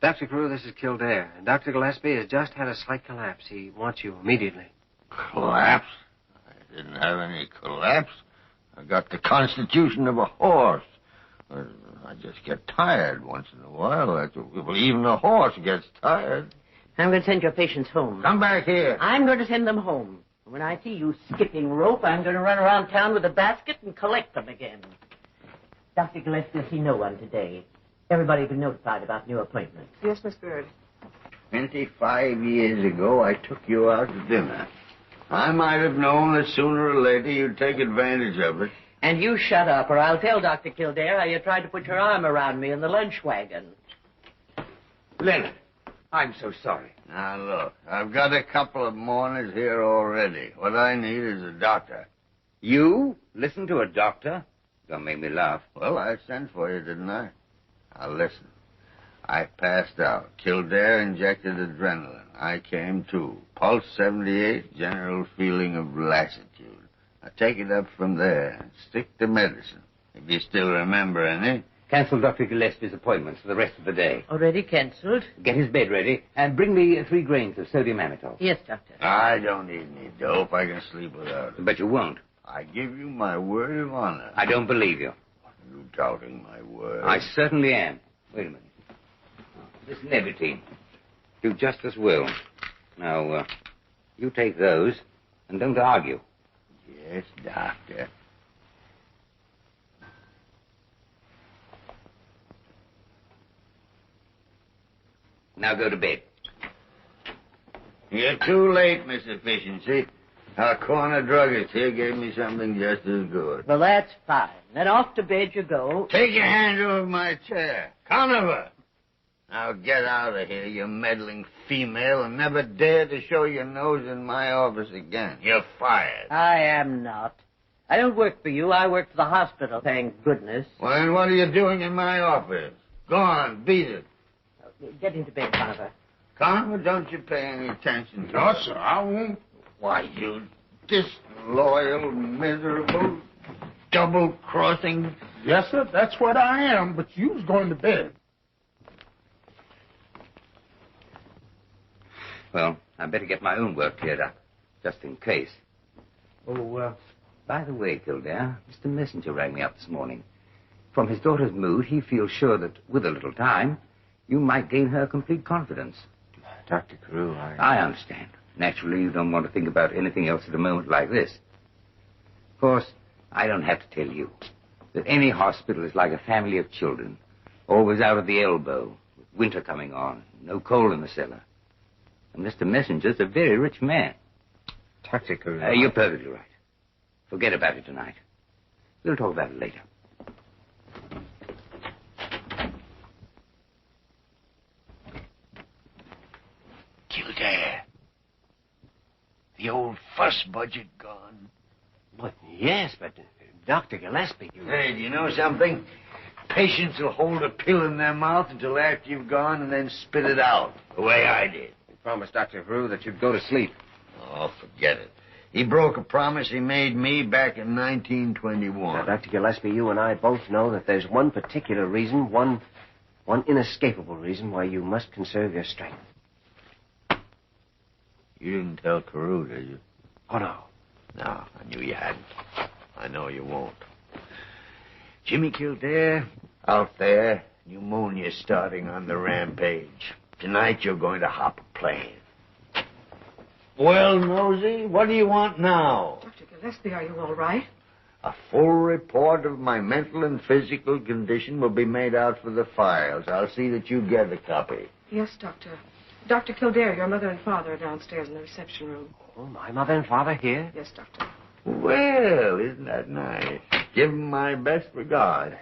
Speaker 5: Dr. Carew, this is Kildare. Dr. Gillespie has just had a slight collapse. He wants you immediately.
Speaker 12: Collapse? I didn't have any collapse. I got the constitution of a horse. I just get tired once in a while. Well, even a horse gets tired.
Speaker 19: I'm going to send your patients home.
Speaker 12: Come back here.
Speaker 19: I'm going to send them home. When I see you skipping rope, I'm going to run around town with a basket and collect them again. Dr. Gillespie will see no one today. Everybody been notified about new appointments.
Speaker 6: Yes, Miss Bird.
Speaker 12: 25 years ago, I took you out to dinner. I might have known that sooner or later you'd take advantage of it.
Speaker 19: And you shut up, or I'll tell Dr. Kildare how you tried to put your arm around me in the lunch wagon.
Speaker 4: Leonard, I'm so sorry.
Speaker 12: Now, look, I've got a couple of mourners here already. What I need is a doctor.
Speaker 4: You? Listen to a doctor? Don't make me laugh.
Speaker 12: Well, I sent for you, didn't I? Now, listen. I passed out. Kildare injected adrenaline. I came to. Pulse 78, general feeling of lassitude. Now, take it up from there and stick to medicine. If you still remember any.
Speaker 4: Cancel Dr. Gillespie's appointments for the rest of the day.
Speaker 19: Already cancelled?
Speaker 4: Get his bed ready and bring me 3 grains of sodium amytal.
Speaker 19: Yes, Doctor.
Speaker 12: I don't need any dope. I can sleep without it.
Speaker 4: But you won't.
Speaker 12: I give you my word of honor.
Speaker 4: I don't believe you.
Speaker 12: Are you doubting my word?
Speaker 4: I certainly am. Wait a minute. This Nebatine. Do just as well. Now, you take those and don't argue.
Speaker 12: Yes, Doctor.
Speaker 4: Now go to bed.
Speaker 12: You're too late, Miss Efficiency. Our corner druggist here gave me something just as good.
Speaker 19: Well, that's fine. Then off to bed you go.
Speaker 12: Take your hand off my chair. Conover! Now get out of here, you meddling female, and never dare to show your nose in my office again. You're fired.
Speaker 19: I am not. I don't work for you. I work for the hospital, thank goodness.
Speaker 12: Well, then what are you doing in my office? Go on, beat it.
Speaker 19: Get into bed, Conover.
Speaker 12: Conover, don't you pay any attention to
Speaker 2: No,
Speaker 12: her.
Speaker 2: sir, I won't.
Speaker 12: Why, you disloyal, miserable, double-crossing...
Speaker 2: Yes, sir, that's what I am, but you was going to bed.
Speaker 4: Well, I better get my own work cleared up, just in case. Oh, by the way, Kildare, Mr. Messenger rang me up this morning. From his daughter's mood, he feels sure that, with a little time, you might gain her complete confidence.
Speaker 5: Dr. Carew,
Speaker 4: I understand. Naturally, you don't want to think about anything else at a moment like this. Of course, I don't have to tell you that any hospital is like a family of children, always out at the elbow, with winter coming on, no coal in the cellar. And Mr. Messenger's a very rich man.
Speaker 5: Dr. Carew.
Speaker 4: You're perfectly right. Forget about it tonight. We'll talk about it later.
Speaker 12: Kildare. The old fuss budget gone.
Speaker 5: But yes, but Dr. Gillespie...
Speaker 12: Hey, do you know something? Patients will hold a pill in their mouth until after you've gone and then spit it out, the way I did.
Speaker 5: You promised Dr. Carew that you'd go to sleep.
Speaker 12: Oh, forget it. He broke a promise he made me back in 1921.
Speaker 5: Now, Dr. Gillespie, you and I both know that there's one particular reason, one inescapable reason why you must conserve your strength.
Speaker 12: You didn't tell Carew, did you?
Speaker 5: Oh, no.
Speaker 12: No, I knew you hadn't. I know you won't. Jimmy Kildare, out there, pneumonia starting on the rampage. Tonight you're going to hop a plane. Well, Nosy, what do you want now?
Speaker 6: Dr. Gillespie, are you all right?
Speaker 12: A full report of my mental and physical condition will be made out for the files. I'll see that you get a copy.
Speaker 6: Yes, Doctor. Dr. Kildare, your mother and father are downstairs in the reception room.
Speaker 5: Oh, my mother and father here?
Speaker 6: Yes, Doctor.
Speaker 12: Well, isn't that nice?
Speaker 7: Give him my best regard.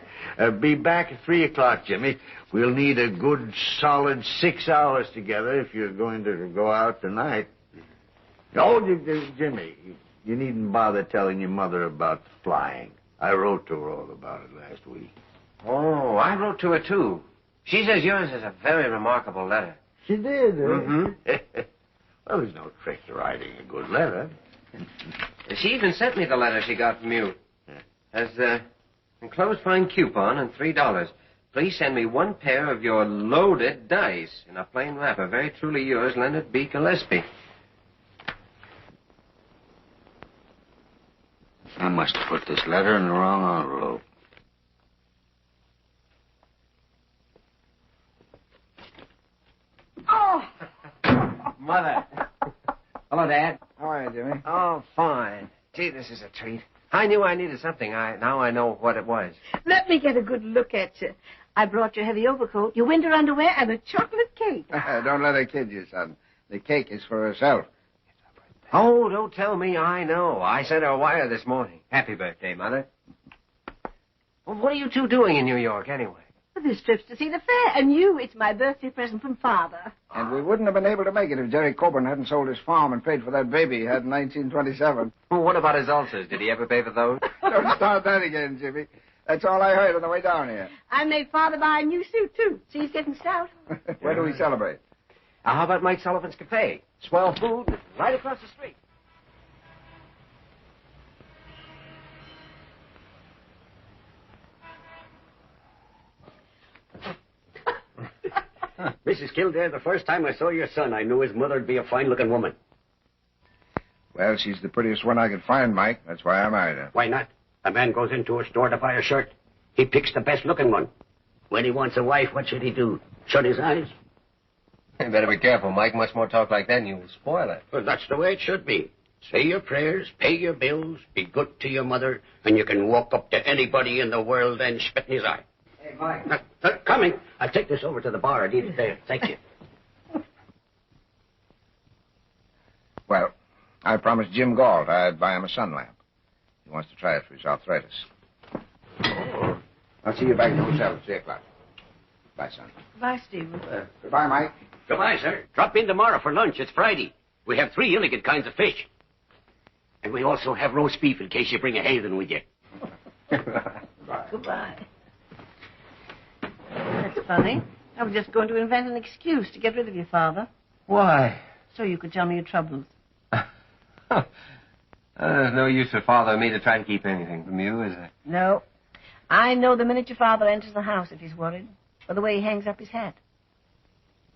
Speaker 7: Be back at 3 o'clock, Jimmy. We'll need a good, solid 6 hours together if you're going to go out tonight. Oh, Jimmy, you needn't bother telling your mother about the flying. I wrote to her all about it last week.
Speaker 5: Oh, I wrote to her, too. She says yours is a very remarkable letter.
Speaker 7: She did, eh?
Speaker 5: Mm-hmm.
Speaker 7: Well, there's no trick to writing a good letter.
Speaker 5: She even sent me the letter she got from you. Has enclosed fine coupon and $3. Please send me 1 pair of your loaded dice in a plain wrapper. Very truly yours, Leonard B. Gillespie.
Speaker 12: I must have put this letter in the wrong envelope.
Speaker 16: Oh!
Speaker 5: Mother. Hello, Dad.
Speaker 13: How are you, Jimmy?
Speaker 5: Oh, fine. Gee, this is a treat. I knew I needed something. Now I know what it was.
Speaker 19: Let me get a good look at you. I brought your heavy overcoat, your winter underwear, and a chocolate cake.
Speaker 13: Don't let her kid you, son. The cake is for herself.
Speaker 5: Oh, don't tell me I know. I sent her a wire this morning. Happy birthday, Mother. Well, what are you two doing in New York, anyway?
Speaker 19: This trip's to see the fair, and it's my birthday present from Father.
Speaker 13: And we wouldn't have been able to make it if Jerry Coburn hadn't sold his farm and paid for that baby he had in 1927.
Speaker 5: Well, what about his ulcers? Did he ever pay for those?
Speaker 13: Don't start that again, Jimmy. That's all I heard on the way down here.
Speaker 19: I made Father buy a new suit, too. See, he's getting stout.
Speaker 13: Where do we celebrate?
Speaker 5: How about Mike Sullivan's Cafe? Swell food, right across the street.
Speaker 20: Mrs. Kildare, the first time I saw your son, I knew his mother'd be a fine-looking woman.
Speaker 13: Well, she's the prettiest one I could find, Mike. That's why I married her.
Speaker 20: Why not? A man goes into a store to buy a shirt. He picks the best-looking one. When he wants a wife, what should he do? Shut his eyes?
Speaker 5: You better be careful, Mike. Much more talk like that and you'll spoil it.
Speaker 20: Well, that's the way it should be. Say your prayers, pay your bills, be good to your mother, and you can walk up to anybody in the world and spit in his eye.
Speaker 5: Hey, Mike.
Speaker 20: Coming. I'll take this over to the bar. I need it there. Thank you.
Speaker 13: Well, I promised Jim Galt I'd buy him a sun lamp. He wants to try it for his arthritis. I'll see you back at the hotel at 3 o'clock. Bye, son.
Speaker 19: Bye, Stephen.
Speaker 13: Goodbye, Mike.
Speaker 20: Goodbye, sir. Drop in tomorrow for lunch. It's Friday. We have 3 elegant kinds of fish. And we also have roast beef in case you bring a heathen with you.
Speaker 13: Bye.
Speaker 19: Goodbye. That's funny. I was just going to invent an excuse to get rid of your father.
Speaker 5: Why?
Speaker 19: So you could tell me your troubles.
Speaker 5: There's no use for Father or me to try to keep anything from you, is there?
Speaker 19: No. I know the minute your father enters the house if he's worried. Or the way he hangs up his hat.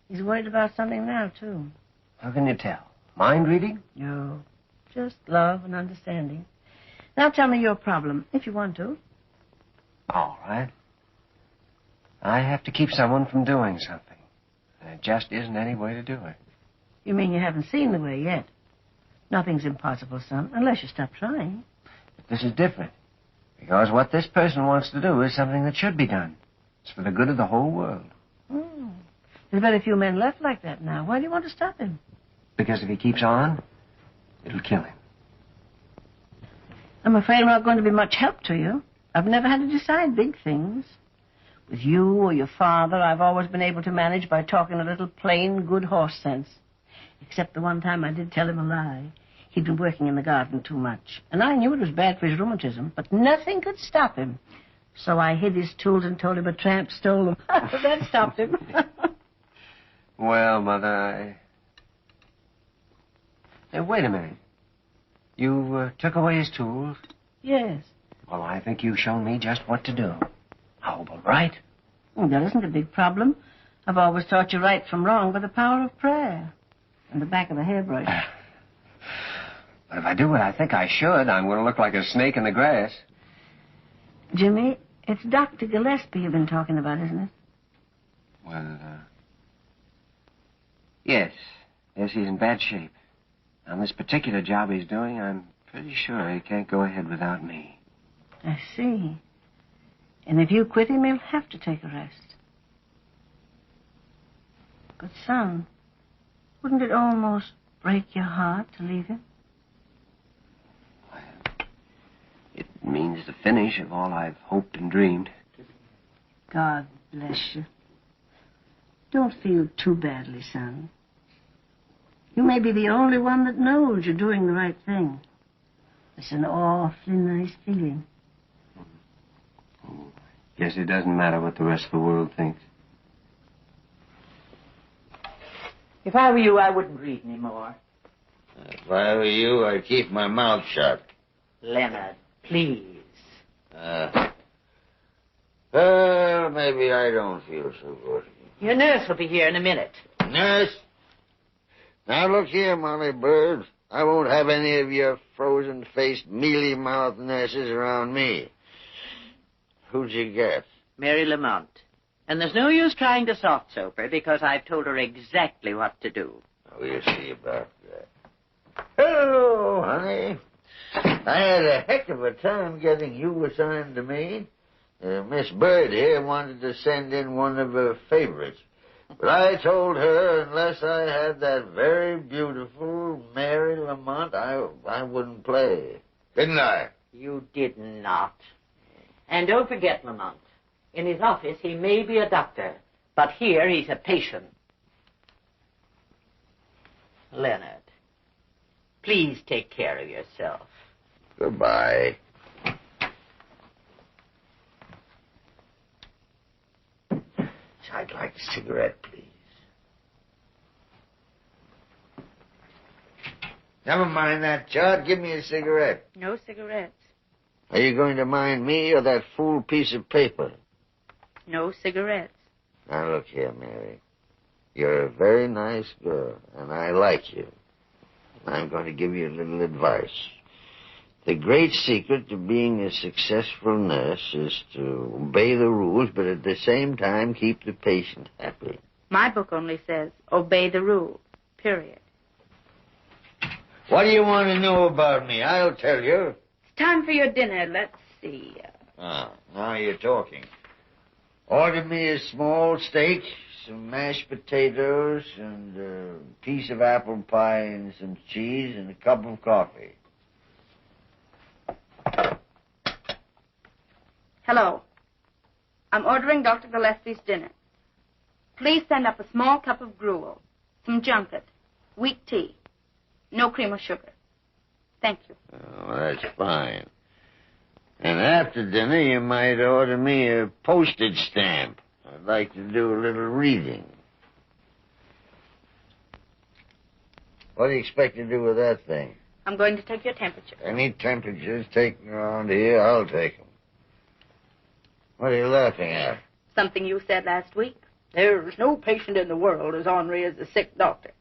Speaker 19: He's worried about something now, too.
Speaker 5: How can you tell? Mind reading?
Speaker 19: No. Just love and understanding. Now tell me your problem, if you want to.
Speaker 5: All right. I have to keep someone from doing something. And there just isn't any way to do it.
Speaker 19: You mean you haven't seen the way yet? Nothing's impossible, son, unless you stop trying.
Speaker 5: But this is different. Because what this person wants to do is something that should be done. It's for the good of the whole world.
Speaker 19: There's very few men left like that now. Why do you want to stop him?
Speaker 5: Because if he keeps on, it'll kill him.
Speaker 19: I'm afraid I'm not going to be much help to you. I've never had to decide big things. With you or your father, I've always been able to manage by talking a little plain, good horse sense. Except the one time I did tell him a lie. He'd been working in the garden too much. And I knew it was bad for his rheumatism, but nothing could stop him. So I hid his tools and told him a tramp stole them. That stopped him.
Speaker 5: Well, Mother, Hey, wait a minute. You took away his tools?
Speaker 19: Yes.
Speaker 5: Well, I think you've shown me just what to do. How about right?
Speaker 19: Well, that isn't a big problem. I've always taught you right from wrong by the power of prayer. And the back of the hairbrush.
Speaker 5: But if I do what I think I should, I'm going to look like a snake in the grass.
Speaker 19: Jimmy, it's Dr. Gillespie you've been talking about, isn't it?
Speaker 5: Well, yes. Yes, he's in bad shape. On this particular job he's doing, I'm pretty sure he can't go ahead without me.
Speaker 19: I see. And if you quit him, he'll have to take a rest. But, son, wouldn't it almost break your heart to leave him?
Speaker 5: It means the finish of all I've hoped and dreamed.
Speaker 21: God bless you. Don't feel too badly, son. You may be the only one that knows you're doing the right thing. It's an awfully nice feeling.
Speaker 5: Guess it doesn't matter what the rest of the world thinks.
Speaker 19: If I were you, I wouldn't read anymore.
Speaker 12: If I were you, I'd keep my mouth shut.
Speaker 19: Leonard, please.
Speaker 12: Well, maybe I don't feel so good.
Speaker 19: Your nurse will be here in a minute.
Speaker 12: Nurse? Now look here, Molly Bird. I won't have any of your frozen-faced, mealy-mouthed nurses around me. Who'd you get?
Speaker 19: Mary Lamont. And there's no use trying to soft-soap her because I've told her exactly what to do.
Speaker 12: We'll see about that. Hello, honey. I had a heck of a time getting you assigned to me. Miss Bird here wanted to send in one of her favorites. But I told her unless I had that very beautiful Mary Lamont, I wouldn't play. Didn't I?
Speaker 19: You did not. And don't forget, Lamont. In his office, he may be a doctor, but here he's a patient. Leonard, please take care of yourself.
Speaker 12: Goodbye. I'd like a cigarette, please. Never mind that, Chud. Give me a cigarette.
Speaker 16: No cigarettes.
Speaker 12: Are you going to mind me or that fool piece of paper?
Speaker 16: No cigarettes.
Speaker 12: Now, look here, Mary. You're a very nice girl, and I like you. I'm going to give you a little advice. The great secret to being a successful nurse is to obey the rules, but at the same time keep the patient happy.
Speaker 16: My book only says, obey the rules, period.
Speaker 12: What do you want to know about me? I'll tell you.
Speaker 16: It's time for your dinner. Let's see.
Speaker 12: Now you're talking. Order me a small steak, some mashed potatoes, and a piece of apple pie and some cheese and a cup of coffee.
Speaker 16: Hello. I'm ordering Dr. Gillespie's dinner. Please send up a small cup of gruel, some junket, weak tea, no cream or sugar. Thank you.
Speaker 12: Oh, that's fine. And after dinner, you might order me a postage stamp. I'd like to do a little reading. What do you expect to do with that thing?
Speaker 16: I'm going to take your temperature.
Speaker 12: Any temperatures taken around here, I'll take them. What are you laughing at?
Speaker 16: Something you said last week. There's no patient in the world as ornery as a sick doctor.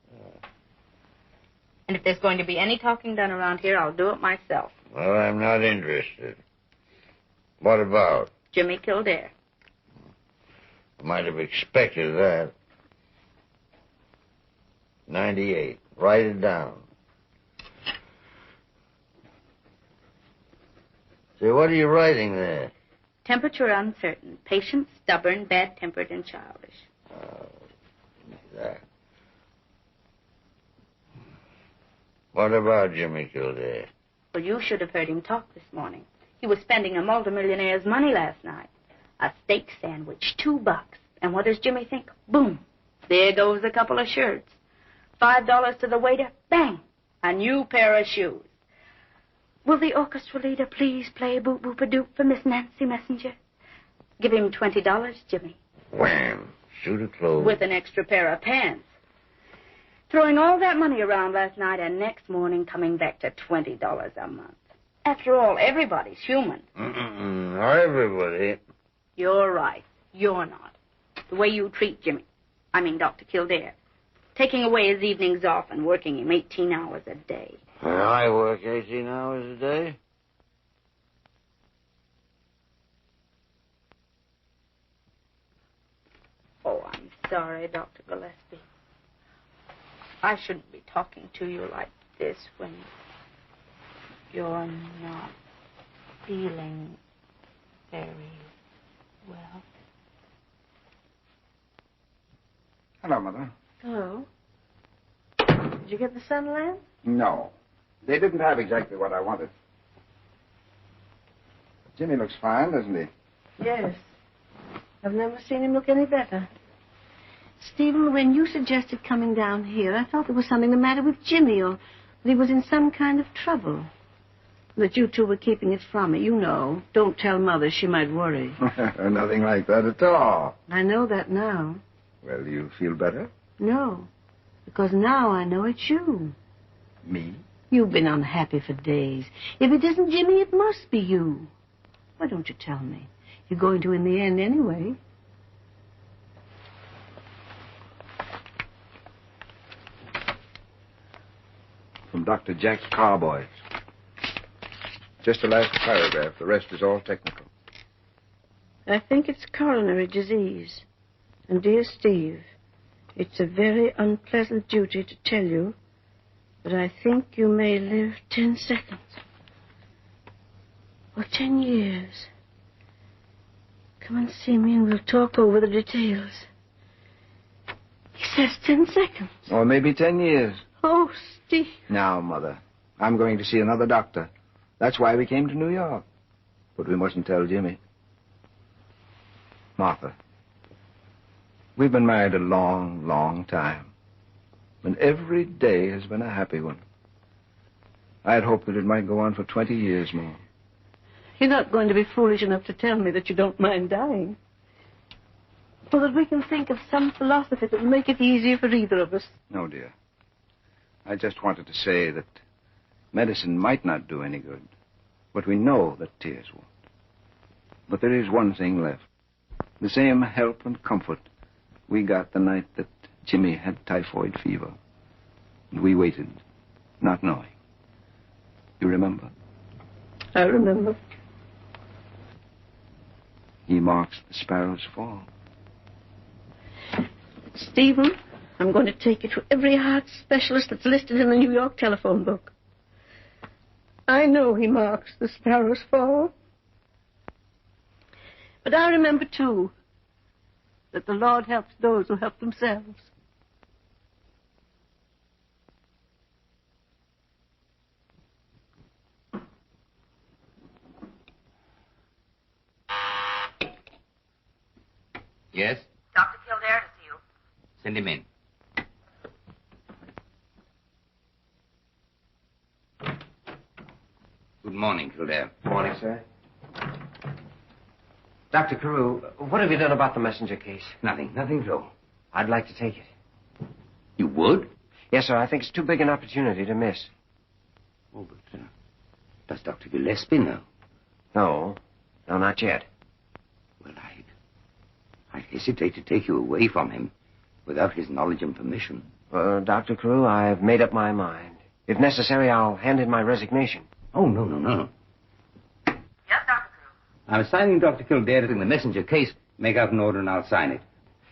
Speaker 16: And if there's going to be any talking done around here, I'll do it myself.
Speaker 12: Well, I'm not interested. What about?
Speaker 16: Jimmy Kildare.
Speaker 12: I might have expected that. 98. Write it down. Say, what are you writing there?
Speaker 16: Temperature uncertain. Patient stubborn, bad-tempered, and childish.
Speaker 12: That. What about Jimmy Kildare?
Speaker 16: Well, you should have heard him talk this morning. He was spending a multimillionaire's money last night. A steak sandwich, $2. And what does Jimmy think? Boom. There goes a couple of shirts. $5 to the waiter. Bang. A new pair of shoes. Will the orchestra leader please play Boop Boop a Doop for Miss Nancy Messenger? Give him $20, Jimmy.
Speaker 12: Wham. Suit of clothes.
Speaker 16: With an extra pair of pants. Throwing all that money around last night and next morning coming back to $20 a month. After all, everybody's human.
Speaker 12: Not everybody.
Speaker 16: You're right. You're not. The way you treat Jimmy. I mean, Dr. Kildare. Taking away his evenings off and working him 18 hours a day.
Speaker 12: Well, I work 18 hours a day.
Speaker 16: Oh, I'm sorry, Dr. Gillespie. I shouldn't be talking to you like this when you're not feeling very well.
Speaker 13: Hello, Mother.
Speaker 21: Hello. Did you get the sun lamp?
Speaker 13: No. They didn't have exactly what I wanted. Jimmy looks fine, doesn't he?
Speaker 21: Yes. I've never seen him look any better. Stephen, when you suggested coming down here, I thought there was something the matter with Jimmy, or that he was in some kind of trouble. That you two were keeping it from me. You know. Don't tell Mother. She might worry.
Speaker 13: Nothing like that at all.
Speaker 21: I know that now.
Speaker 13: Well, do you feel better?
Speaker 21: No. Because now I know it's you.
Speaker 13: Me?
Speaker 21: You've been unhappy for days. If it isn't Jimmy, it must be you. Why don't you tell me? You're going to in the end anyway.
Speaker 13: From Dr. Jack Carboy. Just the last paragraph. The rest is all technical.
Speaker 21: I think it's coronary disease. And dear Steve, it's a very unpleasant duty to tell you, but I think you may live 10 seconds. Or 10 years. Come and see me and we'll talk over the details. He says 10 seconds.
Speaker 13: Or maybe 10 years.
Speaker 21: Oh, Steve.
Speaker 13: Now, Mother, I'm going to see another doctor. That's why we came to New York. But we mustn't tell Jimmy. Martha, we've been married a long, long time. And every day has been a happy one. I had hoped that it might go on for 20 years more.
Speaker 21: You're not going to be foolish enough to tell me that you don't mind dying. So that we can think of some philosophy that will make it easier for either of us.
Speaker 13: No, dear. I just wanted to say that medicine might not do any good, but we know that tears won't. But there is one thing left. The same help and comfort we got the night that Jimmy had typhoid fever. And we waited, not knowing. You remember?
Speaker 21: I remember.
Speaker 13: He marks the sparrow's fall.
Speaker 21: Stephen, I'm going to take you to every heart specialist that's listed in the New York telephone book. I know he marks the sparrow's fall. But I remember, too, that the Lord helps those who help themselves.
Speaker 4: Yes?
Speaker 15: Dr. Kildare to see you.
Speaker 4: Send him in. Good morning, Kildare.
Speaker 5: Morning, sir. Dr. Carew, what have you done about the messenger case?
Speaker 4: Nothing, Joe.
Speaker 5: I'd like to take it.
Speaker 4: You would?
Speaker 5: Yes, sir. I think it's too big an opportunity to miss.
Speaker 4: Oh, but does Dr. Gillespie know?
Speaker 5: No, not yet.
Speaker 4: Well, I'd hesitate to take you away from him without his knowledge and permission.
Speaker 5: Dr. Carew, I've made up my mind. If necessary, I'll hand in my resignation.
Speaker 4: Oh, no.
Speaker 15: Yes, Dr. Carew.
Speaker 4: I'm assigning Dr. Kildare in the messenger case. Make out an order and I'll sign it.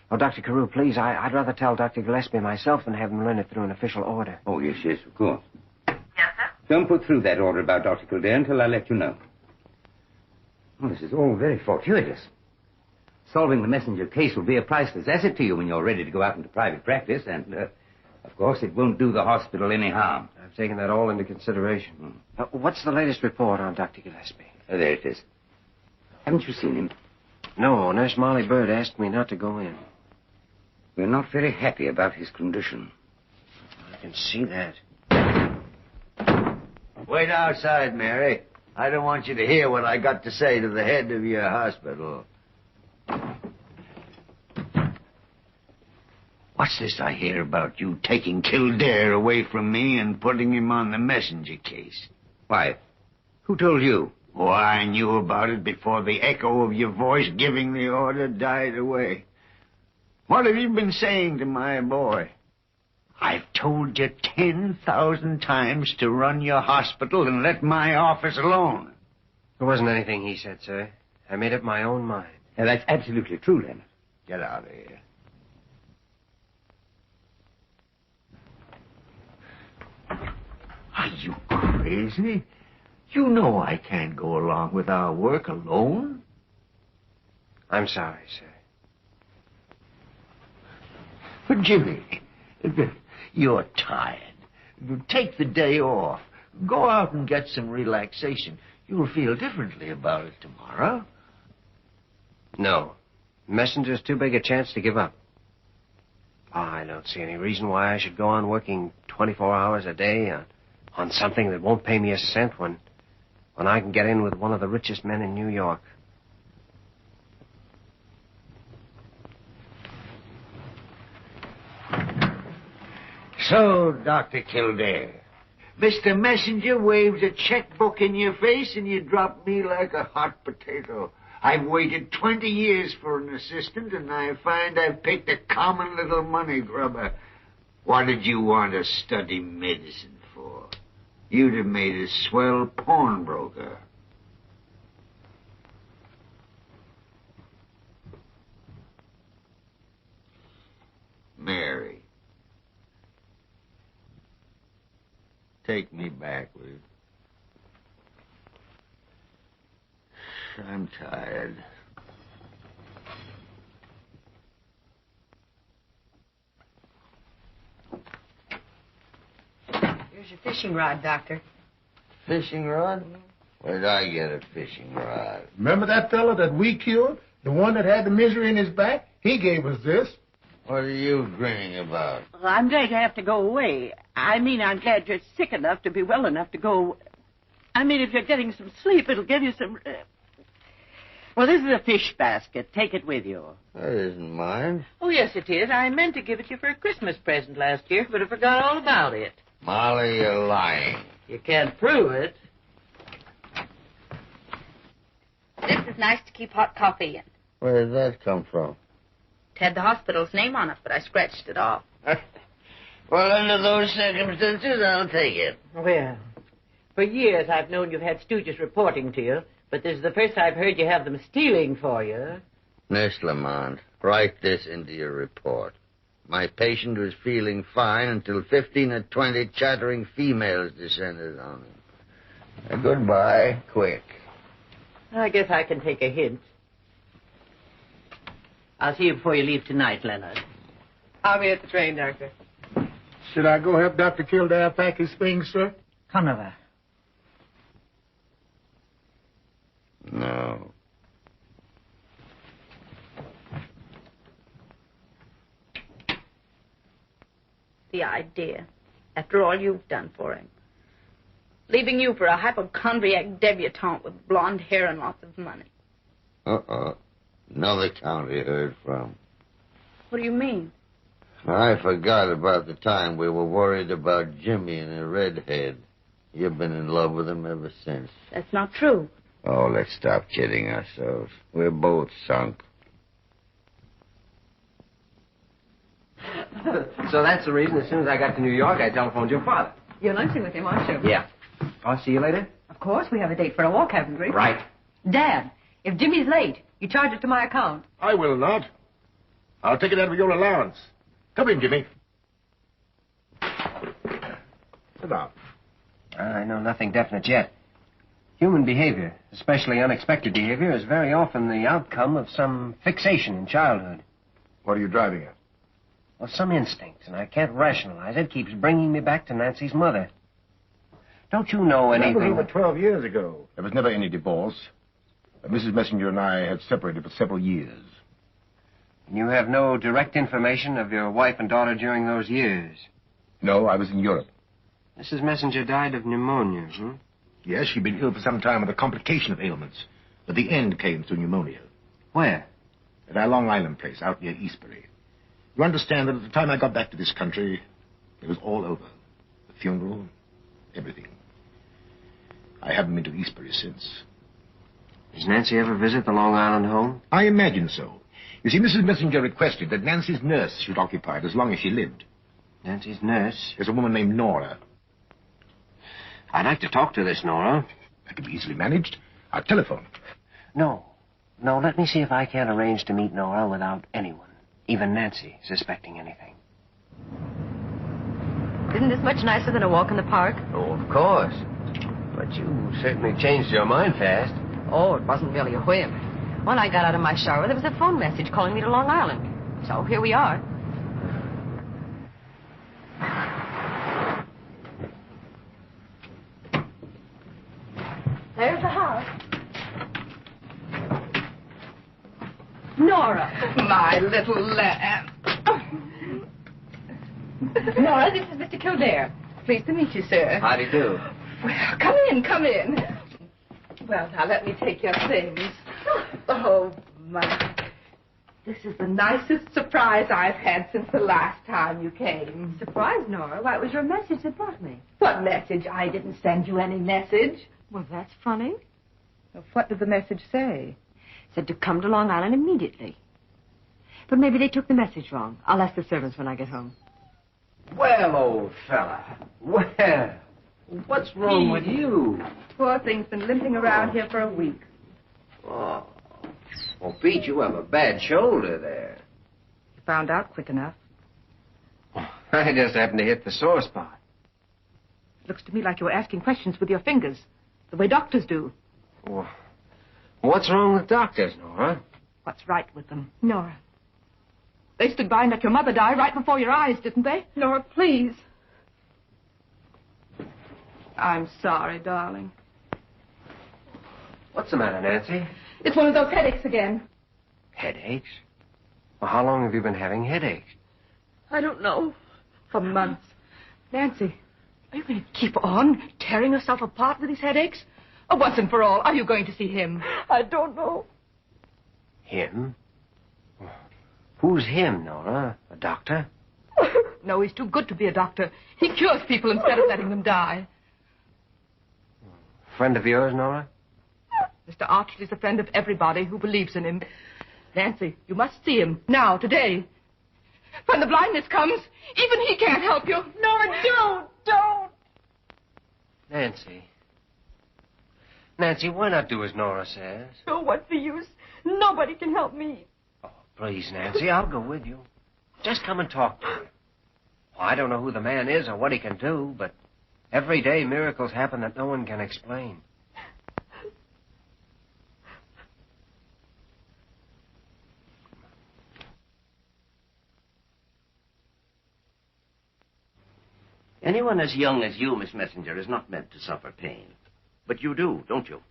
Speaker 5: Oh, Dr. Carew, please, I'd rather tell Dr. Gillespie myself than have him run it through an official order.
Speaker 4: Oh, yes, of course.
Speaker 15: Yes, sir?
Speaker 4: Don't put through that order about Dr. Kildare until I let you know. Oh, this is all very fortuitous. Solving the messenger case will be a priceless asset to you when you're ready to go out into private practice, and, of course, it won't do the hospital any harm.
Speaker 5: I've taken that all into consideration. What's the latest report on Dr. Gillespie?
Speaker 4: There it is. Haven't you seen him?
Speaker 5: No, Nurse Molly Bird asked me not to go in.
Speaker 4: We're not very happy about his condition.
Speaker 5: I can see that.
Speaker 7: Wait outside, Mary. I don't want you to hear what I got to say to the head of your hospital. What's this I hear about you taking Kildare away from me and putting him on the messenger case?
Speaker 4: Why, who told you?
Speaker 7: Oh, I knew about it before the echo of your voice giving the order died away. What have you been saying to my boy? I've told you 10,000 times to run your hospital and let my office alone.
Speaker 5: There wasn't anything he said, sir. I made up my own mind.
Speaker 4: Yeah, that's absolutely true, Leonard.
Speaker 7: Get out of here. Are you crazy? You know I can't go along with our work alone.
Speaker 5: I'm sorry, sir.
Speaker 7: But, Jimmy, you're tired. Take the day off. Go out and get some relaxation. You'll feel differently about it tomorrow.
Speaker 5: No. Messenger's too big a chance to give up. I don't see any reason why I should go on working 24 hours a day on something that won't pay me a cent when I can get in with one of the richest men in New York.
Speaker 7: So, Dr. Kildare, Mr. Messenger waves a checkbook in your face and you drop me like a hot potato. I've waited 20 years for an assistant, and I find I've picked a common little money grubber. What did you want to study medicine for? You'd have made a swell pawnbroker. Mary. Take me back, will you? I'm tired.
Speaker 19: Here's your fishing rod, Doctor.
Speaker 12: Fishing rod? Where'd I get a fishing rod?
Speaker 2: Remember that fellow that we killed? The one that had the misery in his back? He gave us this.
Speaker 12: What are you grinning about?
Speaker 19: Well, I'm glad you have to go away. I mean, I'm glad you're sick enough to be well enough to go. I mean, if you're getting some sleep, it'll give you some... Well, this is a fish basket. Take it with you.
Speaker 12: That isn't mine.
Speaker 19: Oh, yes, it is. I meant to give it you for a Christmas present last year, but I forgot all about it.
Speaker 12: Molly, you're lying.
Speaker 19: You can't prove it.
Speaker 16: This is nice to keep hot coffee in.
Speaker 12: Where did that come from?
Speaker 16: It had the hospital's name on it, but I scratched it off.
Speaker 12: Well, under those circumstances, I'll take it.
Speaker 19: Well, for years I've known you've had stooges reporting to you, but this is the first I've heard you have them stealing for you.
Speaker 12: Miss Lamont, write this into your report. My patient was feeling fine until 15 or 20 chattering females descended on him. Goodbye, quick.
Speaker 19: I guess I can take a hint. I'll see you before you leave tonight, Leonard.
Speaker 11: I'll be at the train, Doctor.
Speaker 2: Should I go help Dr. Kildare pack his things, sir?
Speaker 19: Come over.
Speaker 12: No.
Speaker 16: The idea, after all you've done for him. Leaving you for a hypochondriac debutante with blonde hair and lots of money.
Speaker 12: Another county heard from.
Speaker 16: What do you mean?
Speaker 12: I forgot about the time we were worried about Jimmy and a redhead. You've been in love with him ever since.
Speaker 16: That's not true.
Speaker 12: Oh, let's stop kidding ourselves. We're both sunk.
Speaker 5: So that's the reason as soon as I got to New York, I telephoned your father.
Speaker 17: You're lunching with him, aren't you?
Speaker 5: Yeah. I'll see you later?
Speaker 17: Of course. We have a date for a walk, haven't we?
Speaker 5: Right.
Speaker 17: Dad, if Jimmy's late, you charge it to my account.
Speaker 9: I will not. I'll take it out of your allowance. Come in, Jimmy. Sit down.
Speaker 5: I know nothing definite yet. Human behavior, especially unexpected behavior, is very often the outcome of some fixation in childhood.
Speaker 9: What are you driving at?
Speaker 5: Well, some instinct, and I can't rationalize it, keeps bringing me back to Nancy's mother. Don't you know
Speaker 9: That
Speaker 5: anything?
Speaker 9: was over 12 years ago. There was never any divorce. Mrs. Messenger and I had separated for several years.
Speaker 5: You have no direct information of your wife and daughter during those years?
Speaker 9: No, I was in Europe.
Speaker 5: Mrs. Messenger died of pneumonia, hmm?
Speaker 9: Yes, she'd been ill for some time with a complication of ailments. But the end came through pneumonia.
Speaker 5: Where?
Speaker 9: At our Long Island place, out near Eastbury. You understand that at the time I got back to this country, it was all over. The funeral, everything. I haven't been to Eastbury since.
Speaker 5: Does Nancy ever visit the Long Island home?
Speaker 9: I imagine so. You see, Mrs. Messenger requested that Nancy's nurse should occupy it as long as she lived.
Speaker 5: Nancy's nurse?
Speaker 9: There's a woman named Nora.
Speaker 5: I'd like to talk to this Nora.
Speaker 9: That could be easily managed. I'll telephone.
Speaker 5: No, let me see if I can't arrange to meet Nora without anyone, even Nancy, suspecting anything.
Speaker 17: Isn't this much nicer than a walk in the park?
Speaker 5: Oh, of course. But you certainly changed your mind fast.
Speaker 17: Oh, it wasn't really a whim. When I got out of my shower, there was a phone message calling me to Long Island. So here we are. There's the house. Nora.
Speaker 6: My little lamb.
Speaker 17: Nora, this is Mr. Kildare.
Speaker 6: Pleased to meet you, sir.
Speaker 5: How do you do?
Speaker 6: Well, come in, come in. Well, now, let me take your things. Oh, my. This is the nicest surprise I've had since the last time you came.
Speaker 17: Surprise, Nora? Why, it was your message that brought me.
Speaker 6: What message? I didn't send you any message.
Speaker 17: Well, that's funny.
Speaker 6: Well, what did the message say?
Speaker 17: Said to come to Long Island immediately. But maybe they took the message wrong. I'll ask the servants when I get home.
Speaker 5: Well, old fella. Well, what's wrong with you?
Speaker 6: Poor thing's been limping around here for a week.
Speaker 5: Oh. Well, Pete, you have a bad shoulder there.
Speaker 6: You found out quick enough.
Speaker 5: I just happened to hit the sore spot.
Speaker 6: It looks to me like you were asking questions with your fingers, the way doctors do.
Speaker 5: Well, what's wrong with doctors, Nora?
Speaker 6: What's right with them? Nora. They stood by and let your mother die right before your eyes, didn't they? Nora, please. I'm sorry, darling.
Speaker 5: What's the matter, Nancy?
Speaker 6: It's one of those headaches again.
Speaker 5: Headaches? Well, how long have you been having headaches?
Speaker 6: I don't know. For months. Nancy, are you going to keep on tearing yourself apart with these headaches? Or once and for all, are you going to see him? I don't know.
Speaker 5: Him? Who's him, Nora? A doctor?
Speaker 6: No, he's too good to be a doctor. He cures people instead of letting them die.
Speaker 5: Friend of yours, Nora?
Speaker 6: Mr. Archley's a friend of everybody who believes in him. Nancy, you must see him. Now, today. When the blindness comes, even he can't help you. Nora, don't!
Speaker 5: Nancy. Nancy, why not do as Nora says?
Speaker 8: Oh, what's the use? Nobody can help me.
Speaker 5: Please, Nancy, I'll go with you. Just come and talk to me. Well, I don't know who the man is or what he can do, but every day miracles happen that no one can explain.
Speaker 20: Anyone as young as you, Miss Messenger, is not meant to suffer pain. But you do, don't you?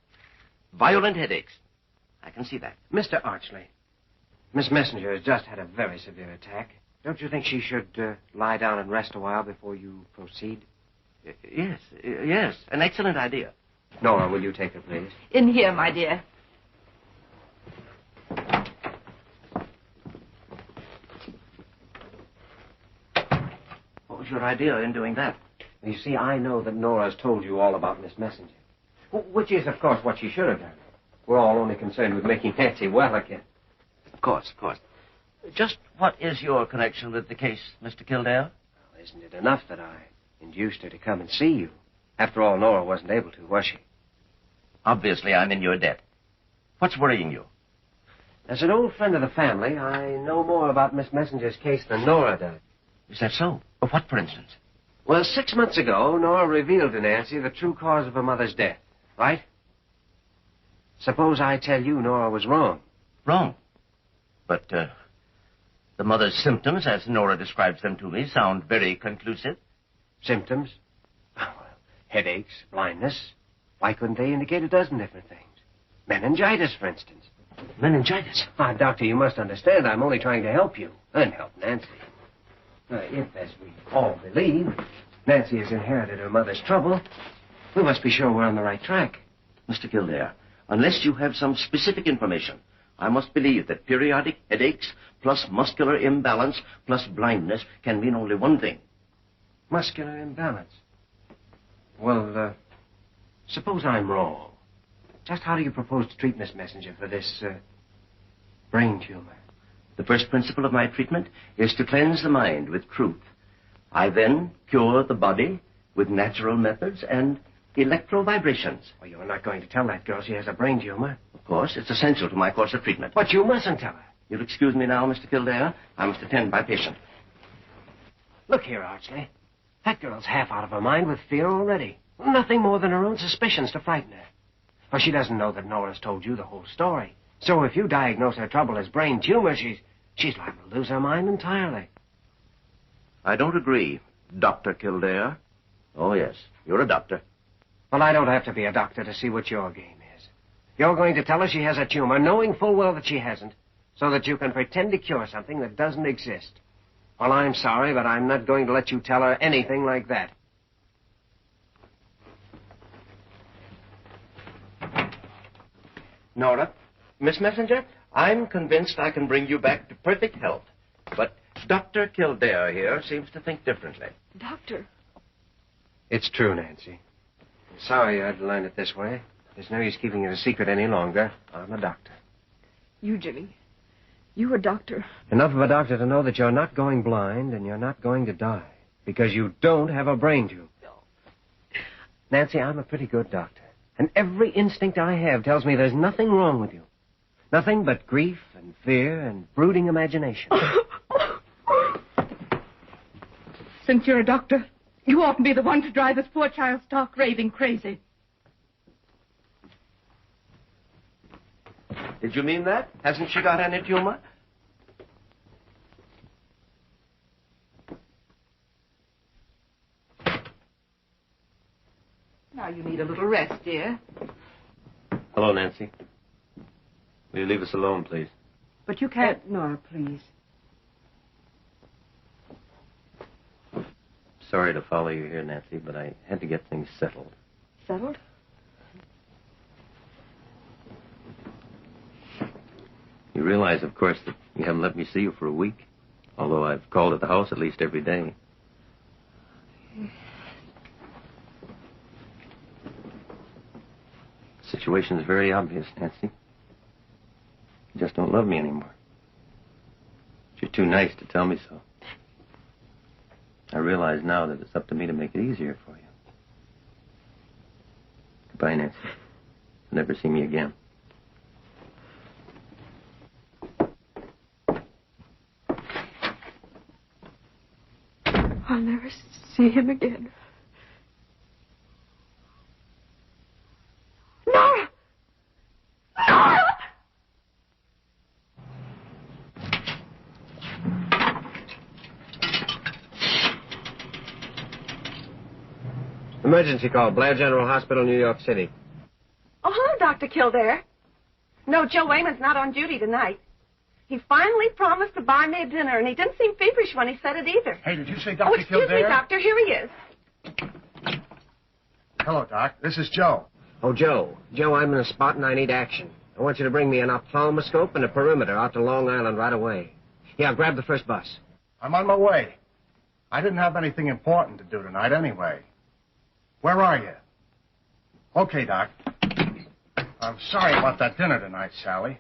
Speaker 20: Violent headaches. I can see that.
Speaker 5: Mr. Archley, Miss Messenger has just had a very severe attack. Don't you think she should lie down and rest a while before you proceed?
Speaker 20: Yes. An excellent idea.
Speaker 5: Nora, will you take her, please?
Speaker 6: In here, my dear.
Speaker 20: What was your idea in doing that?
Speaker 5: You see, I know that Nora's told you all about Miss Messenger. Which is, of course, what she should have done. We're all only concerned with making Nancy well again.
Speaker 20: Of course. Just what is your connection with the case, Mr. Kildare?
Speaker 5: Well, isn't it enough that I induced her to come and see you? After all, Nora wasn't able to, was she?
Speaker 20: Obviously, I'm in your debt. What's worrying you?
Speaker 5: As an old friend of the family, I know more about Miss Messenger's case than Nora does.
Speaker 20: Is that so? Of what, for instance?
Speaker 5: Well, 6 months ago, Nora revealed to Nancy the true cause of her mother's death, right? Suppose I tell you Nora was wrong.
Speaker 20: Wrong? But, the mother's symptoms, as Nora describes them to me, sound very conclusive.
Speaker 5: Symptoms? Oh, well, headaches, blindness. Why couldn't they indicate a dozen different things? Meningitis, for instance.
Speaker 20: Meningitis?
Speaker 5: Doctor, you must understand I'm only trying to help you and help Nancy. If, as we all believe, Nancy has inherited her mother's trouble, we must be sure we're on the right track.
Speaker 20: Mr. Kildare, unless you have some specific information, I must believe that periodic headaches plus muscular imbalance plus blindness can mean only one thing.
Speaker 5: Muscular imbalance? Well, suppose I'm wrong. Just how do you propose to treat Miss Messenger for this, brain tumor?
Speaker 20: The first principle of my treatment is to cleanse the mind with truth. I then cure the body with natural methods and electrovibrations.
Speaker 5: Well, you're not going to tell that girl she has a brain tumor.
Speaker 20: Of course, it's essential to my course of treatment.
Speaker 5: But you mustn't tell her.
Speaker 20: You'll excuse me now, Mr. Kildare. I must attend my patient.
Speaker 5: Look here, Archley. That girl's half out of her mind with fear already. Nothing more than her own suspicions to frighten her. For she doesn't know that Nora's told you the whole story. So if you diagnose her trouble as brain tumor, she's liable to lose her mind entirely.
Speaker 20: I don't agree, Dr. Kildare. Oh, yes, you're a doctor.
Speaker 5: Well, I don't have to be a doctor to see what your game is. You're going to tell her she has a tumor, knowing full well that she hasn't, so that you can pretend to cure something that doesn't exist. Well, I'm sorry, but I'm not going to let you tell her anything like that. Nora, Miss Messenger, I'm convinced I can bring you back to perfect health. But Dr. Kildare here seems to think differently.
Speaker 8: Doctor.
Speaker 5: It's true, Nancy. I'm sorry you had to learn it this way. There's no use keeping it a secret any longer. I'm a doctor.
Speaker 8: You, Jimmy. You a doctor.
Speaker 5: Enough of a doctor to know that you're not going blind and you're not going to die because you don't have a brain tumor. No. Nancy, I'm a pretty good doctor. And every instinct I have tells me there's nothing wrong with you. Nothing but grief and fear and brooding imagination.
Speaker 6: Since you're a doctor, you oughtn't be the one to drive this poor child stark raving crazy.
Speaker 5: Did you mean that? Hasn't she got any tumor?
Speaker 6: Now you need a little rest, dear.
Speaker 18: Hello, Nancy. Will you leave us alone, please?
Speaker 6: But you can't... Nora, please.
Speaker 18: Sorry to follow you here, Nancy, but I had to get things settled.
Speaker 6: Settled?
Speaker 18: You realize, of course, that you haven't let me see you for a week, although I've called at the house at least every day. The situation is very obvious, Nancy. You just don't love me anymore. You're too nice to tell me so. I realize now that it's up to me to make it easier for you. Goodbye, Nancy. You'll never see me again.
Speaker 8: I'll never see him again. Nora! Nora!
Speaker 5: Emergency call, Blair General Hospital, New York City.
Speaker 1: Oh, hello, Dr. Kildare. No, Joe Wayman's not on duty tonight. He finally promised to buy me a dinner, and he didn't seem feverish when he said it either.
Speaker 10: Hey, did you say
Speaker 1: Oh,
Speaker 10: Dr.
Speaker 1: excuse
Speaker 10: Kildare?
Speaker 1: me, Doctor. Here he is.
Speaker 10: Hello, Doc. This is Joe.
Speaker 5: Oh, Joe. Joe, I'm in a spot and I need action. I want you to bring me an ophthalmoscope and a perimeter out to Long Island right away. Yeah, grab the first bus.
Speaker 10: I'm on my way. I didn't have anything important to do tonight anyway. Where are you? Okay, Doc. I'm sorry about that dinner tonight, Sally.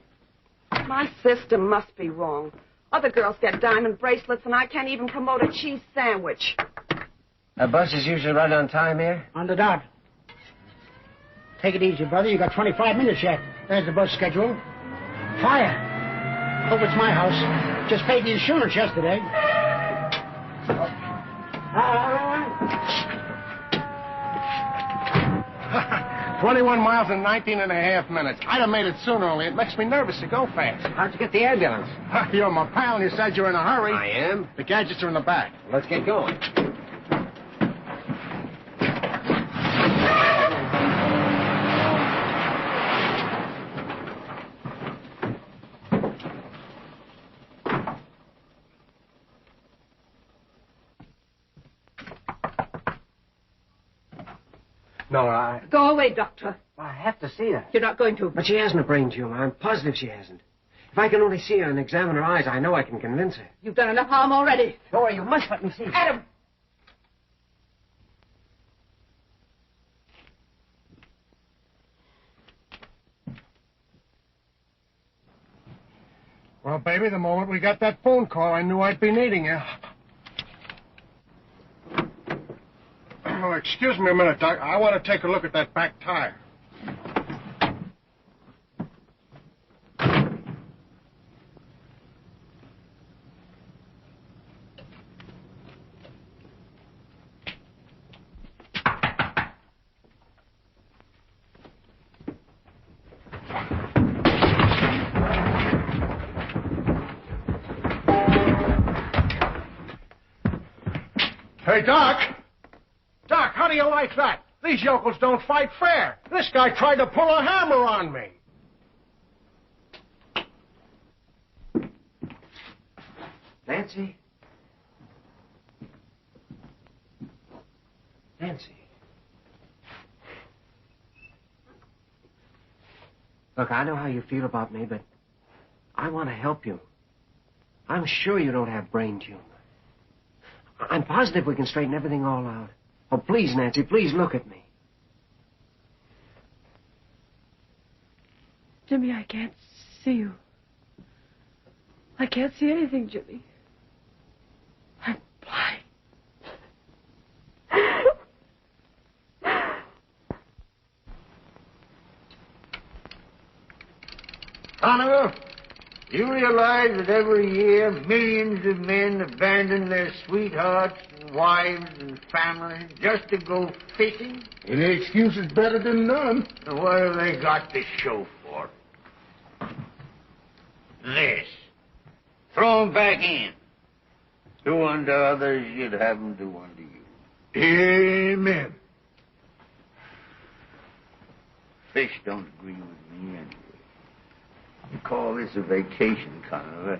Speaker 1: My system must be wrong. Other girls get diamond bracelets, and I can't even promote a cheese sandwich.
Speaker 5: That bus is usually right on time here?
Speaker 11: On the dot. Take it easy, brother. You got 25 minutes yet. There's the bus schedule. Fire. Hope it's my house. Just paid the insurance yesterday.
Speaker 10: 21 miles in 19 and a half minutes. I'd have made it sooner, only it makes me nervous to go fast.
Speaker 5: How'd you get the ambulance?
Speaker 10: You're my pal, and you said you're in a hurry.
Speaker 5: I am.
Speaker 10: The gadgets are in the back.
Speaker 5: Let's get going. No,
Speaker 6: Go away, Doctor.
Speaker 5: I have to see her.
Speaker 6: You're not going to.
Speaker 5: But she hasn't a brain tumor. I'm positive she hasn't. If I can only see her and examine her eyes, I know I can convince her.
Speaker 6: You've done enough harm already.
Speaker 5: Nora, you must let me see her.
Speaker 6: Adam!
Speaker 10: Well, baby, the moment we got that phone call, I knew I'd be needing you. Oh, excuse me a minute, Doc. I want to take a look at that back tire. Hey, Doc! Doc, how do you like that? These yokels don't fight fair. This guy tried to pull a hammer on me.
Speaker 5: Nancy? Nancy? Look, I know how you feel about me, but I want to help you. I'm sure you don't have brain tumor. I'm positive we can straighten everything all out. Oh, please, Nancy, please look at me.
Speaker 8: Jimmy, I can't see you. I can't see anything, Jimmy. I'm blind.
Speaker 12: Conover, you realize that every year millions of men abandon their sweethearts and wives and families just to go fishing?
Speaker 2: Any excuse is better than none.
Speaker 12: And what have they got to show for it? This. Throw 'em back in. Do unto others, you'd have 'em do unto you.
Speaker 2: Amen.
Speaker 12: Fish don't agree with me anyway. You call this a vacation, Conover.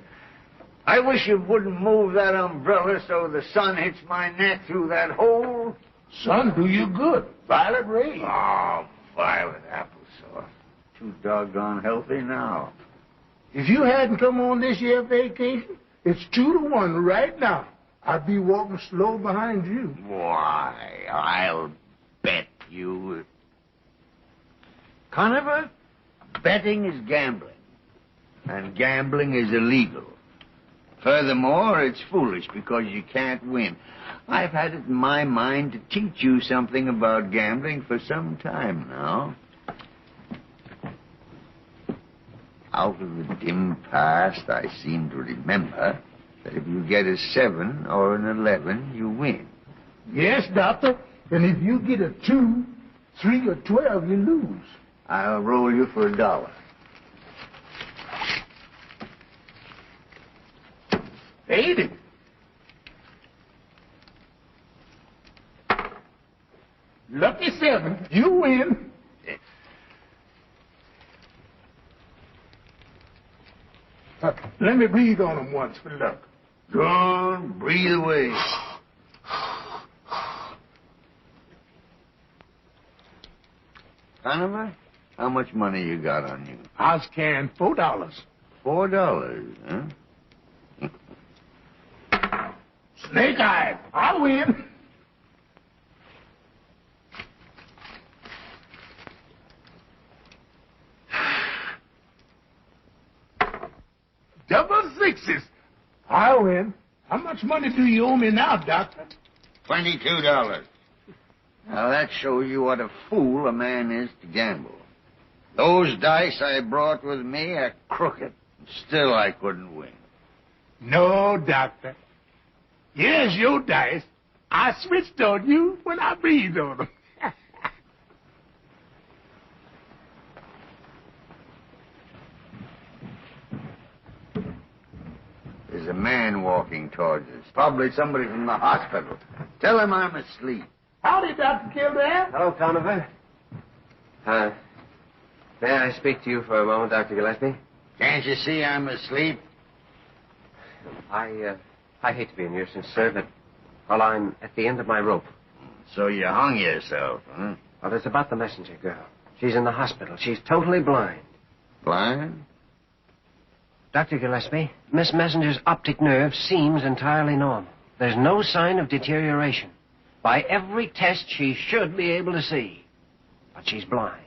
Speaker 12: I wish you wouldn't move that umbrella so the sun hits my neck through that hole.
Speaker 2: Sun do you good. Violet rays.
Speaker 12: Oh, violet applesauce. Too doggone healthy now.
Speaker 2: If you hadn't come on this year vacation, it's 2-1 right now. I'd be walking slow behind you.
Speaker 12: Why, I'll bet you. Conover, betting is gambling. And gambling is illegal. Furthermore, it's foolish because you can't win. I've had it in my mind to teach you something about gambling for some time now. Out of the dim past, I seem to remember that if you get a 7 or an 11, you win.
Speaker 2: Yes, Doctor. And if you get a 2, 3, or 12, you lose.
Speaker 12: I'll roll you for $1.
Speaker 2: Ain't it? Lucky 7. You win. Let me breathe on him once for luck.
Speaker 12: Go on, breathe away. Conover, how much money you got on you?
Speaker 2: I was carrying $4.
Speaker 12: $4, huh?
Speaker 2: Snake Eye, I win. Double 6s. I win. How much money do you owe me now, Doctor?
Speaker 12: $22. Now, that shows you what a fool a man is to gamble. Those dice I brought with me are crooked. Still, I couldn't win.
Speaker 2: No, Doctor. Here's your dice. I switched on you when I breathed on them.
Speaker 12: There's a man walking towards us. Probably somebody from the hospital. Tell him I'm asleep.
Speaker 2: Howdy, Dr. Kildare.
Speaker 5: Hello, Conover. May I speak to you for a moment, Dr. Gillespie?
Speaker 12: Can't you see I'm asleep?
Speaker 5: I hate to be a nuisance, sir, but, well, I'm at the end of my rope.
Speaker 12: So you hung yourself, huh?
Speaker 5: Well, it's about the messenger girl. She's in the hospital. She's totally blind.
Speaker 12: Blind?
Speaker 5: Dr. Gillespie, Miss Messenger's optic nerve seems entirely normal. There's no sign of deterioration. By every test, she should be able to see. But she's blind.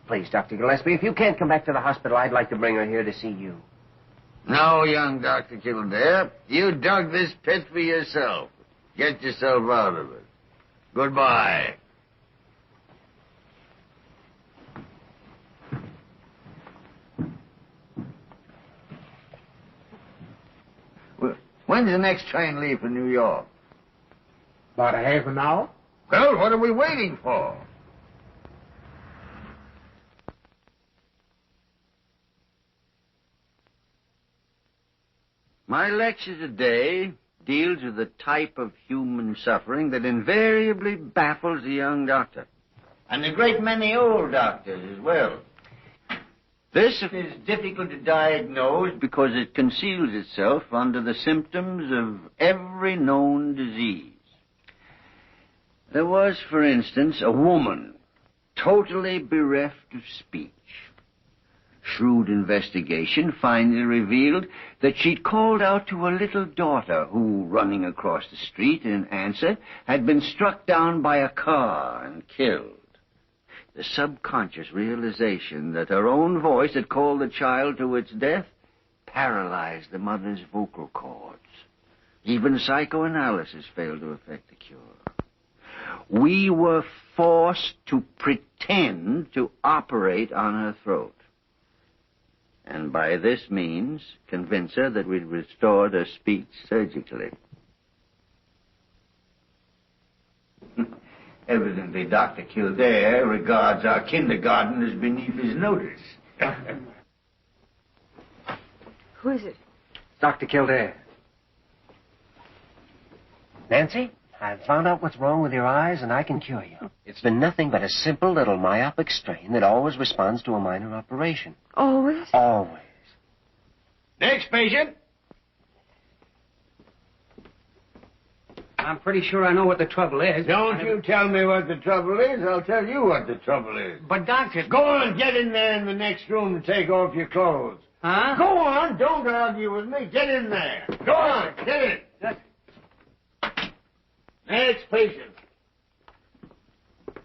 Speaker 5: Please, Dr. Gillespie, if you can't come back to the hospital, I'd like to bring her here to see you.
Speaker 12: No, young Dr. Kildare. You dug this pit for yourself. Get yourself out of it. Goodbye. When's the next train leave for New York?
Speaker 2: About a half an hour.
Speaker 12: Well, what are we waiting for? My lecture today deals with the type of human suffering that invariably baffles the young doctor. And a great many old doctors as well.
Speaker 7: This is difficult to diagnose because it conceals itself under the symptoms of every known disease. There was, for instance, a woman totally bereft of speech. Shrewd investigation finally revealed that she'd called out to a little daughter who, running across the street in answer, had been struck down by a car and killed. The subconscious realization that her own voice had called the child to its death paralyzed the mother's vocal cords. Even psychoanalysis failed to effect the cure. We were forced to pretend to operate on her throat, and by this means convince her that we'd restored her speech surgically. Evidently, Dr. Kildare regards our kindergarten as beneath his notice.
Speaker 8: Who is it?
Speaker 5: Dr. Kildare. Nancy, I've found out what's wrong with your eyes, and I can cure you. It's been nothing but a simple little myopic strain that always responds to a minor operation.
Speaker 8: Always?
Speaker 5: Always.
Speaker 11: Next patient. I'm pretty sure I know what the trouble is.
Speaker 7: Don't you tell me what the trouble is. I'll tell you what the trouble is.
Speaker 11: But, Doctor...
Speaker 7: Go on, get in there in the next room and take off your clothes.
Speaker 11: Huh?
Speaker 7: Go on, don't argue with me. Get in there. Go on, get in. Next patient.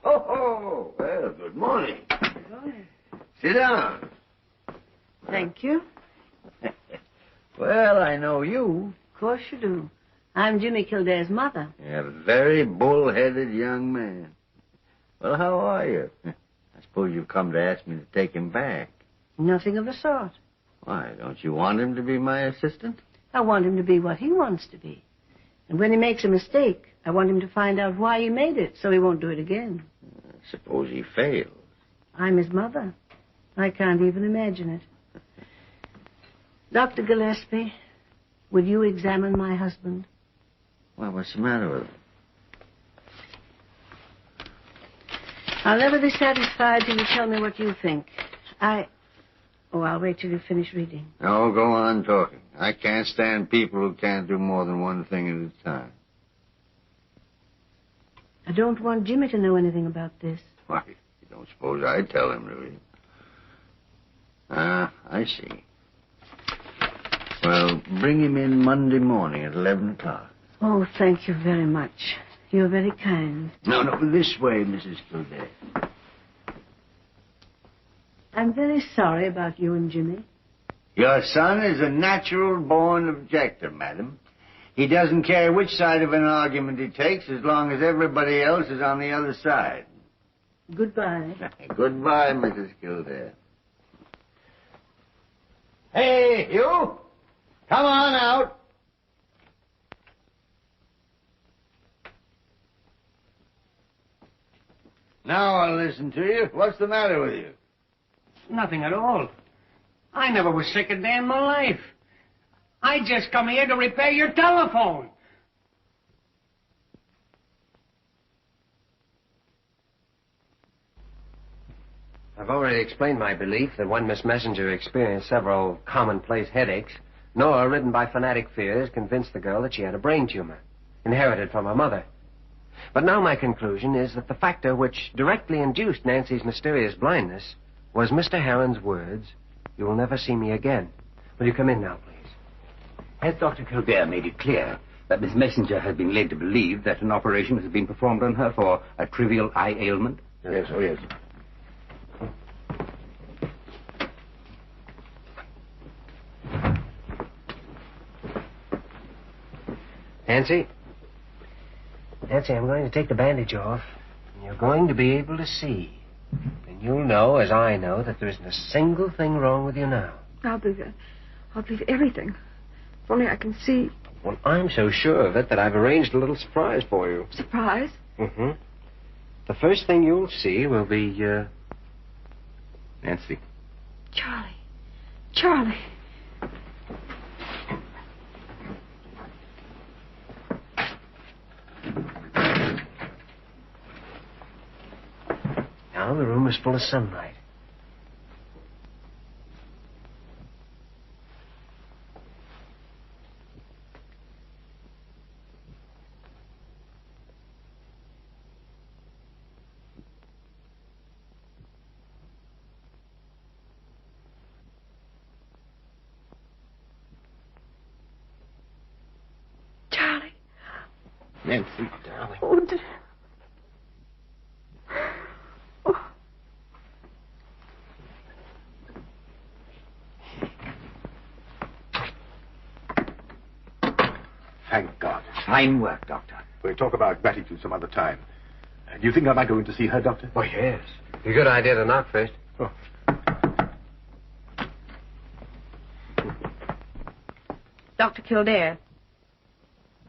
Speaker 7: Oh, well, good morning.
Speaker 21: Good morning.
Speaker 7: Sit down.
Speaker 21: Thank you.
Speaker 7: Well, I know you.
Speaker 21: Of course you do. I'm Jimmy Kildare's mother.
Speaker 7: You're a very bull-headed young man. Well, how are you? I suppose you've come to ask me to take him back.
Speaker 21: Nothing of the sort.
Speaker 7: Why, don't you want him to be my assistant?
Speaker 21: I want him to be what he wants to be. And when he makes a mistake, I want him to find out why he made it so he won't do it again.
Speaker 7: Suppose he fails.
Speaker 21: I'm his mother. I can't even imagine it. Dr. Gillespie, will you examine my husband?
Speaker 7: Well, what's the matter with him?
Speaker 21: I'll never be satisfied till you tell me what you think. I'll wait till you finish reading.
Speaker 7: No, go on talking. I can't stand people who can't do more than one thing at a time.
Speaker 21: I don't want Jimmy to know anything about this.
Speaker 7: Why, you don't suppose I'd tell him, do you? I see. Well, bring him in Monday morning at 11 o'clock.
Speaker 21: Oh, thank you very much. You're very kind.
Speaker 7: No, this way, Mrs. Kildare.
Speaker 21: I'm very sorry about you and Jimmy.
Speaker 7: Your son is a natural-born objector, madam. He doesn't care which side of an argument he takes as long as everybody else is on the other side.
Speaker 21: Goodbye.
Speaker 7: Goodbye, Mrs. Kildare. Hey, you! Come on out. Now I'll listen to you. What's the matter with you?
Speaker 11: Nothing at all. I never was sick a day in my life. I just come here to repair your telephone.
Speaker 5: I've already explained my belief that when Miss Messenger experienced several commonplace headaches, Nora, ridden by fanatic fears, convinced the girl that she had a brain tumor, inherited from her mother. But now my conclusion is that the factor which directly induced Nancy's mysterious blindness was Mr. Heron's words, "You will never see me again." Will you come in now, please?
Speaker 4: Has Dr. Kildare made it clear that Miss Messenger has been led to believe that an operation has been performed on her for a trivial eye ailment?
Speaker 9: Yes, oh yes.
Speaker 5: Nancy, I'm going to take the bandage off, and you're going to be able to see. And you'll know, as I know, that there isn't a single thing wrong with you now.
Speaker 8: I'll believe everything. If only I can see.
Speaker 5: Well, I'm so sure of it that I've arranged a little surprise for you.
Speaker 8: Surprise?
Speaker 5: Mm-hmm. The first thing you'll see will be,
Speaker 4: Nancy.
Speaker 8: Charlie.
Speaker 5: Now the room is full of sunlight.
Speaker 9: Nancy, darling.
Speaker 21: Oh, dear.
Speaker 9: Thank God.
Speaker 4: Fine work, Doctor.
Speaker 9: We'll talk about gratitude some other time. Do you think I might go in to see her, Doctor?
Speaker 5: Oh, yes. It's a good idea to knock first.
Speaker 9: Oh.
Speaker 16: Dr. Kildare,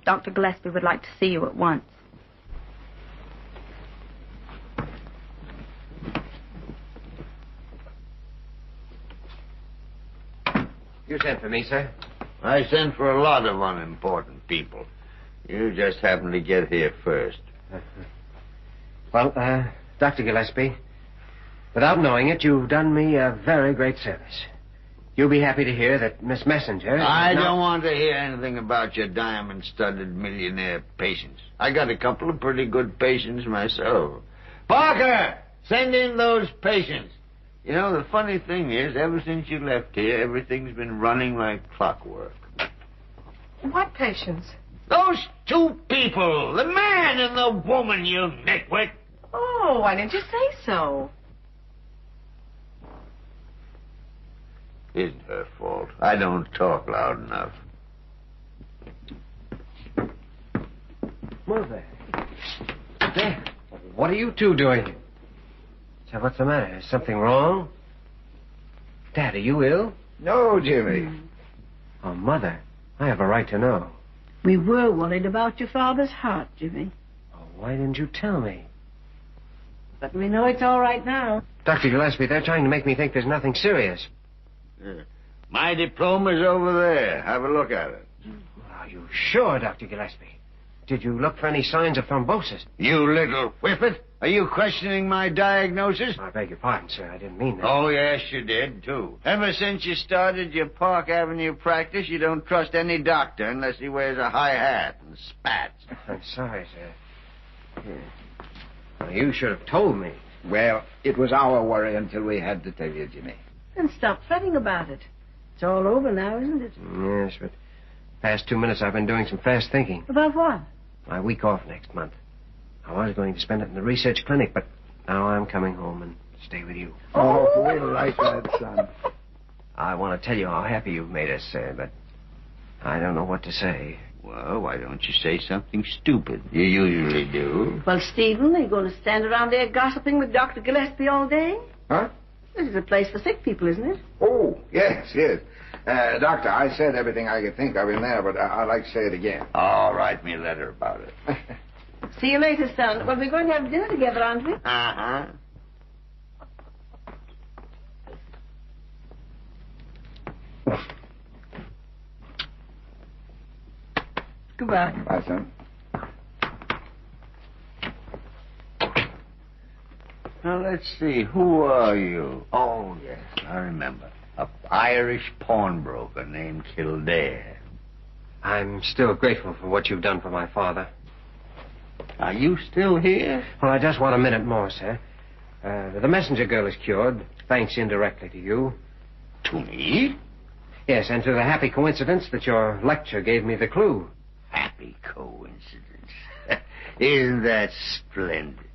Speaker 16: Dr. Gillespie would like to see you at once.
Speaker 5: You sent for me, sir?
Speaker 12: I sent for a lot of unimportant people. You just happened to get here first.
Speaker 5: Well, Dr. Gillespie, without knowing it, you've done me a very great service. You'll be happy to hear that Miss Messenger...
Speaker 12: I don't want to hear anything about your diamond-studded millionaire patients. I got a couple of pretty good patients myself. Parker, send in those patients. You know, the funny thing is, ever since you left here, everything's been running like clockwork.
Speaker 6: What patients?
Speaker 12: Those two people, the man and the woman, you nitwit.
Speaker 6: Oh, why didn't you say so?
Speaker 12: Isn't her fault. I don't talk loud enough.
Speaker 5: Mother. There. What are you two doing? So what's the matter? Is something wrong? Dad, are you ill?
Speaker 4: No, Jimmy.
Speaker 5: Oh, Mother, I have a right to know.
Speaker 21: We were worried about your father's heart, Jimmy.
Speaker 5: Oh, why didn't you tell me?
Speaker 21: But we know it's all right now.
Speaker 5: Dr. Gillespie, they're trying to make me think there's nothing serious.
Speaker 12: My diploma's over there. Have a look at it.
Speaker 5: Are you sure, Dr. Gillespie? Did you look for any signs of thrombosis?
Speaker 12: You little whippet. Are you questioning my diagnosis?
Speaker 5: I beg your pardon, sir. I didn't mean that.
Speaker 12: Oh, yes, you did, too. Ever since you started your Park Avenue practice, you don't trust any doctor unless he wears a high hat and spats.
Speaker 5: I'm sorry, sir. Well, you should have told me.
Speaker 4: Well, it was our worry until we had to tell you, Jimmy.
Speaker 21: Then stop fretting about it. It's all over now, isn't it?
Speaker 5: Yes, but past 2 minutes I've been doing some fast thinking.
Speaker 21: About what?
Speaker 5: My week off next month. I was going to spend it in the research clinic, but now I'm coming home and stay with you.
Speaker 4: Oh, we'll like that, son.
Speaker 5: I want to tell you how happy you've made us, sir, but I don't know what to say.
Speaker 12: Well, why don't you say something stupid? You usually do.
Speaker 21: Well, Stephen, are you going to stand around there gossiping with Dr. Gillespie all day?
Speaker 4: Huh?
Speaker 21: This is a place for sick people, isn't it?
Speaker 4: Oh, yes. Doctor, I said everything I could think of in there, but I'd like to say it again.
Speaker 12: Oh, write me a letter about it.
Speaker 21: See you later, son. Well, we're going to have dinner together, aren't we?
Speaker 12: Uh-huh.
Speaker 21: Goodbye.
Speaker 4: Bye, son.
Speaker 12: Now, let's see. Who are you? Oh, yes, I remember. An Irish pawnbroker named Kildare.
Speaker 5: I'm still grateful for what you've done for my father.
Speaker 12: Are you still here?
Speaker 5: Well, I just want a minute more, sir. The messenger girl is cured, thanks indirectly to you.
Speaker 12: To me?
Speaker 5: Yes, and to the happy coincidence that your lecture gave me the clue.
Speaker 12: Happy coincidence. Isn't that splendid?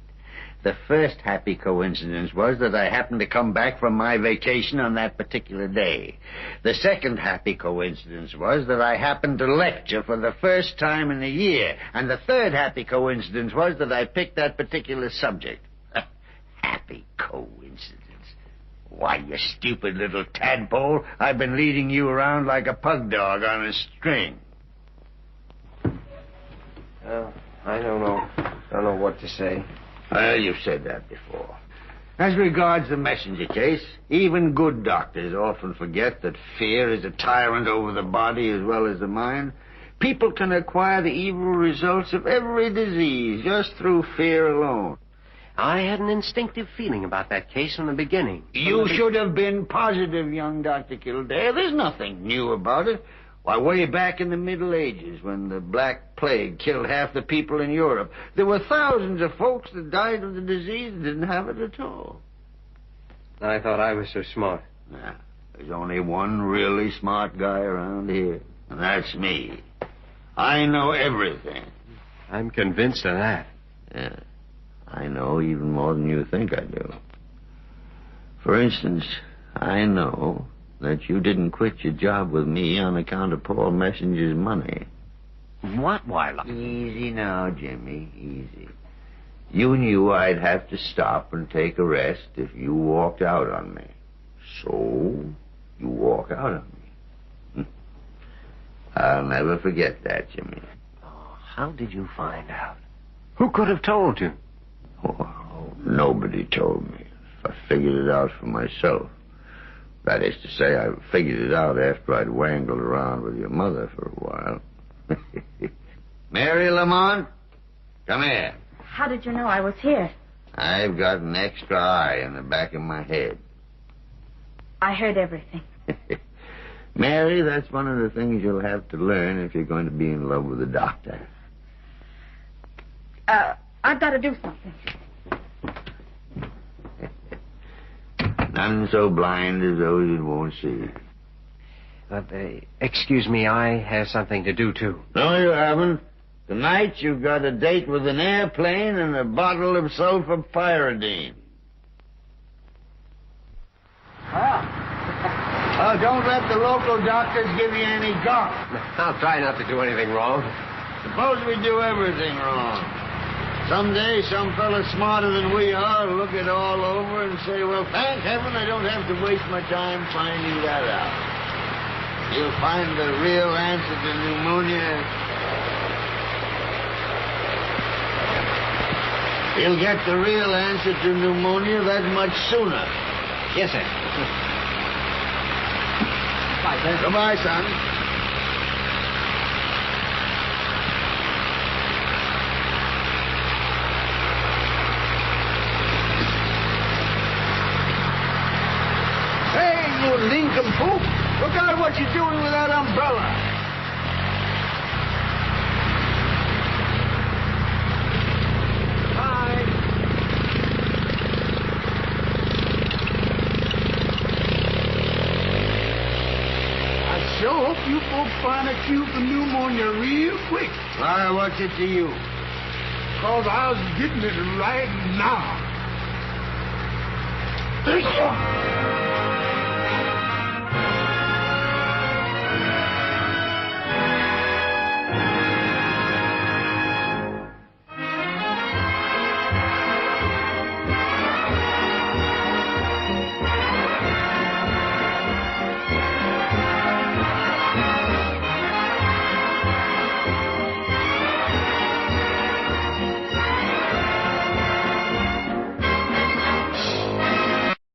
Speaker 12: The first happy coincidence was that I happened to come back from my vacation on that particular day. The second happy coincidence was that I happened to lecture for the first time in a year. And the third happy coincidence was that I picked that particular subject. Happy coincidence. Why, you stupid little tadpole, I've been leading you around like a pug dog on a string.
Speaker 5: I don't know what to say.
Speaker 12: Well, you've said that before. As regards the messenger case, even good doctors often forget that fear is a tyrant over the body as well as the mind. People can acquire the evil results of every disease just through fear alone.
Speaker 5: I had an instinctive feeling about that case from the beginning.
Speaker 12: You should have been positive, young Dr. Kildare. There's nothing new about it. Why, way back in the Middle Ages, when the Black Plague killed half the people in Europe, there were thousands of folks that died of the disease and didn't have it at all.
Speaker 5: I thought I was so smart.
Speaker 12: Nah, there's only one really smart guy around here, and that's me. I know everything.
Speaker 5: I'm convinced of that.
Speaker 12: Yeah, I know even more than you think I do. For instance, I know that you didn't quit your job with me on account of Paul Messenger's money.
Speaker 5: What, Wyler?
Speaker 12: Easy now, Jimmy, easy. You knew I'd have to stop and take a rest if you walked out on me. So, you walk out on me. I'll never forget that, Jimmy.
Speaker 5: Oh, how did you find out? Who could have told you?
Speaker 12: Oh, nobody told me. I figured it out for myself. That is to say, I figured it out after I'd wangled around with your mother for a while. Mary Lamont, come here.
Speaker 16: How did you know I was here?
Speaker 12: I've got an extra eye in the back of my head.
Speaker 16: I heard everything.
Speaker 12: Mary, that's one of the things you'll have to learn if you're going to be in love with a doctor.
Speaker 16: I've got to do something.
Speaker 12: None so blind as those that won't see.
Speaker 5: Excuse me, I have something to do, too.
Speaker 12: No, you haven't. Tonight you've got a date with an airplane and a bottle of sulfapyridine. Don't let the local doctors give you any gunk.
Speaker 5: I'll try not to do anything wrong.
Speaker 12: Suppose we do everything wrong. Someday some fella smarter than we are will look it all over and say, well, thank heaven I don't have to waste my time finding that out. You'll find the real answer to pneumonia. You'll get the real answer to pneumonia that much sooner.
Speaker 5: Yes, sir. Bye, sir.
Speaker 12: Goodbye, son. Hey, you nincompoop! Look out what you're doing with that umbrella!
Speaker 2: Sure hope you folks find a cure for pneumonia real quick.
Speaker 12: Why, what's it to you?
Speaker 2: Because I was getting it right now.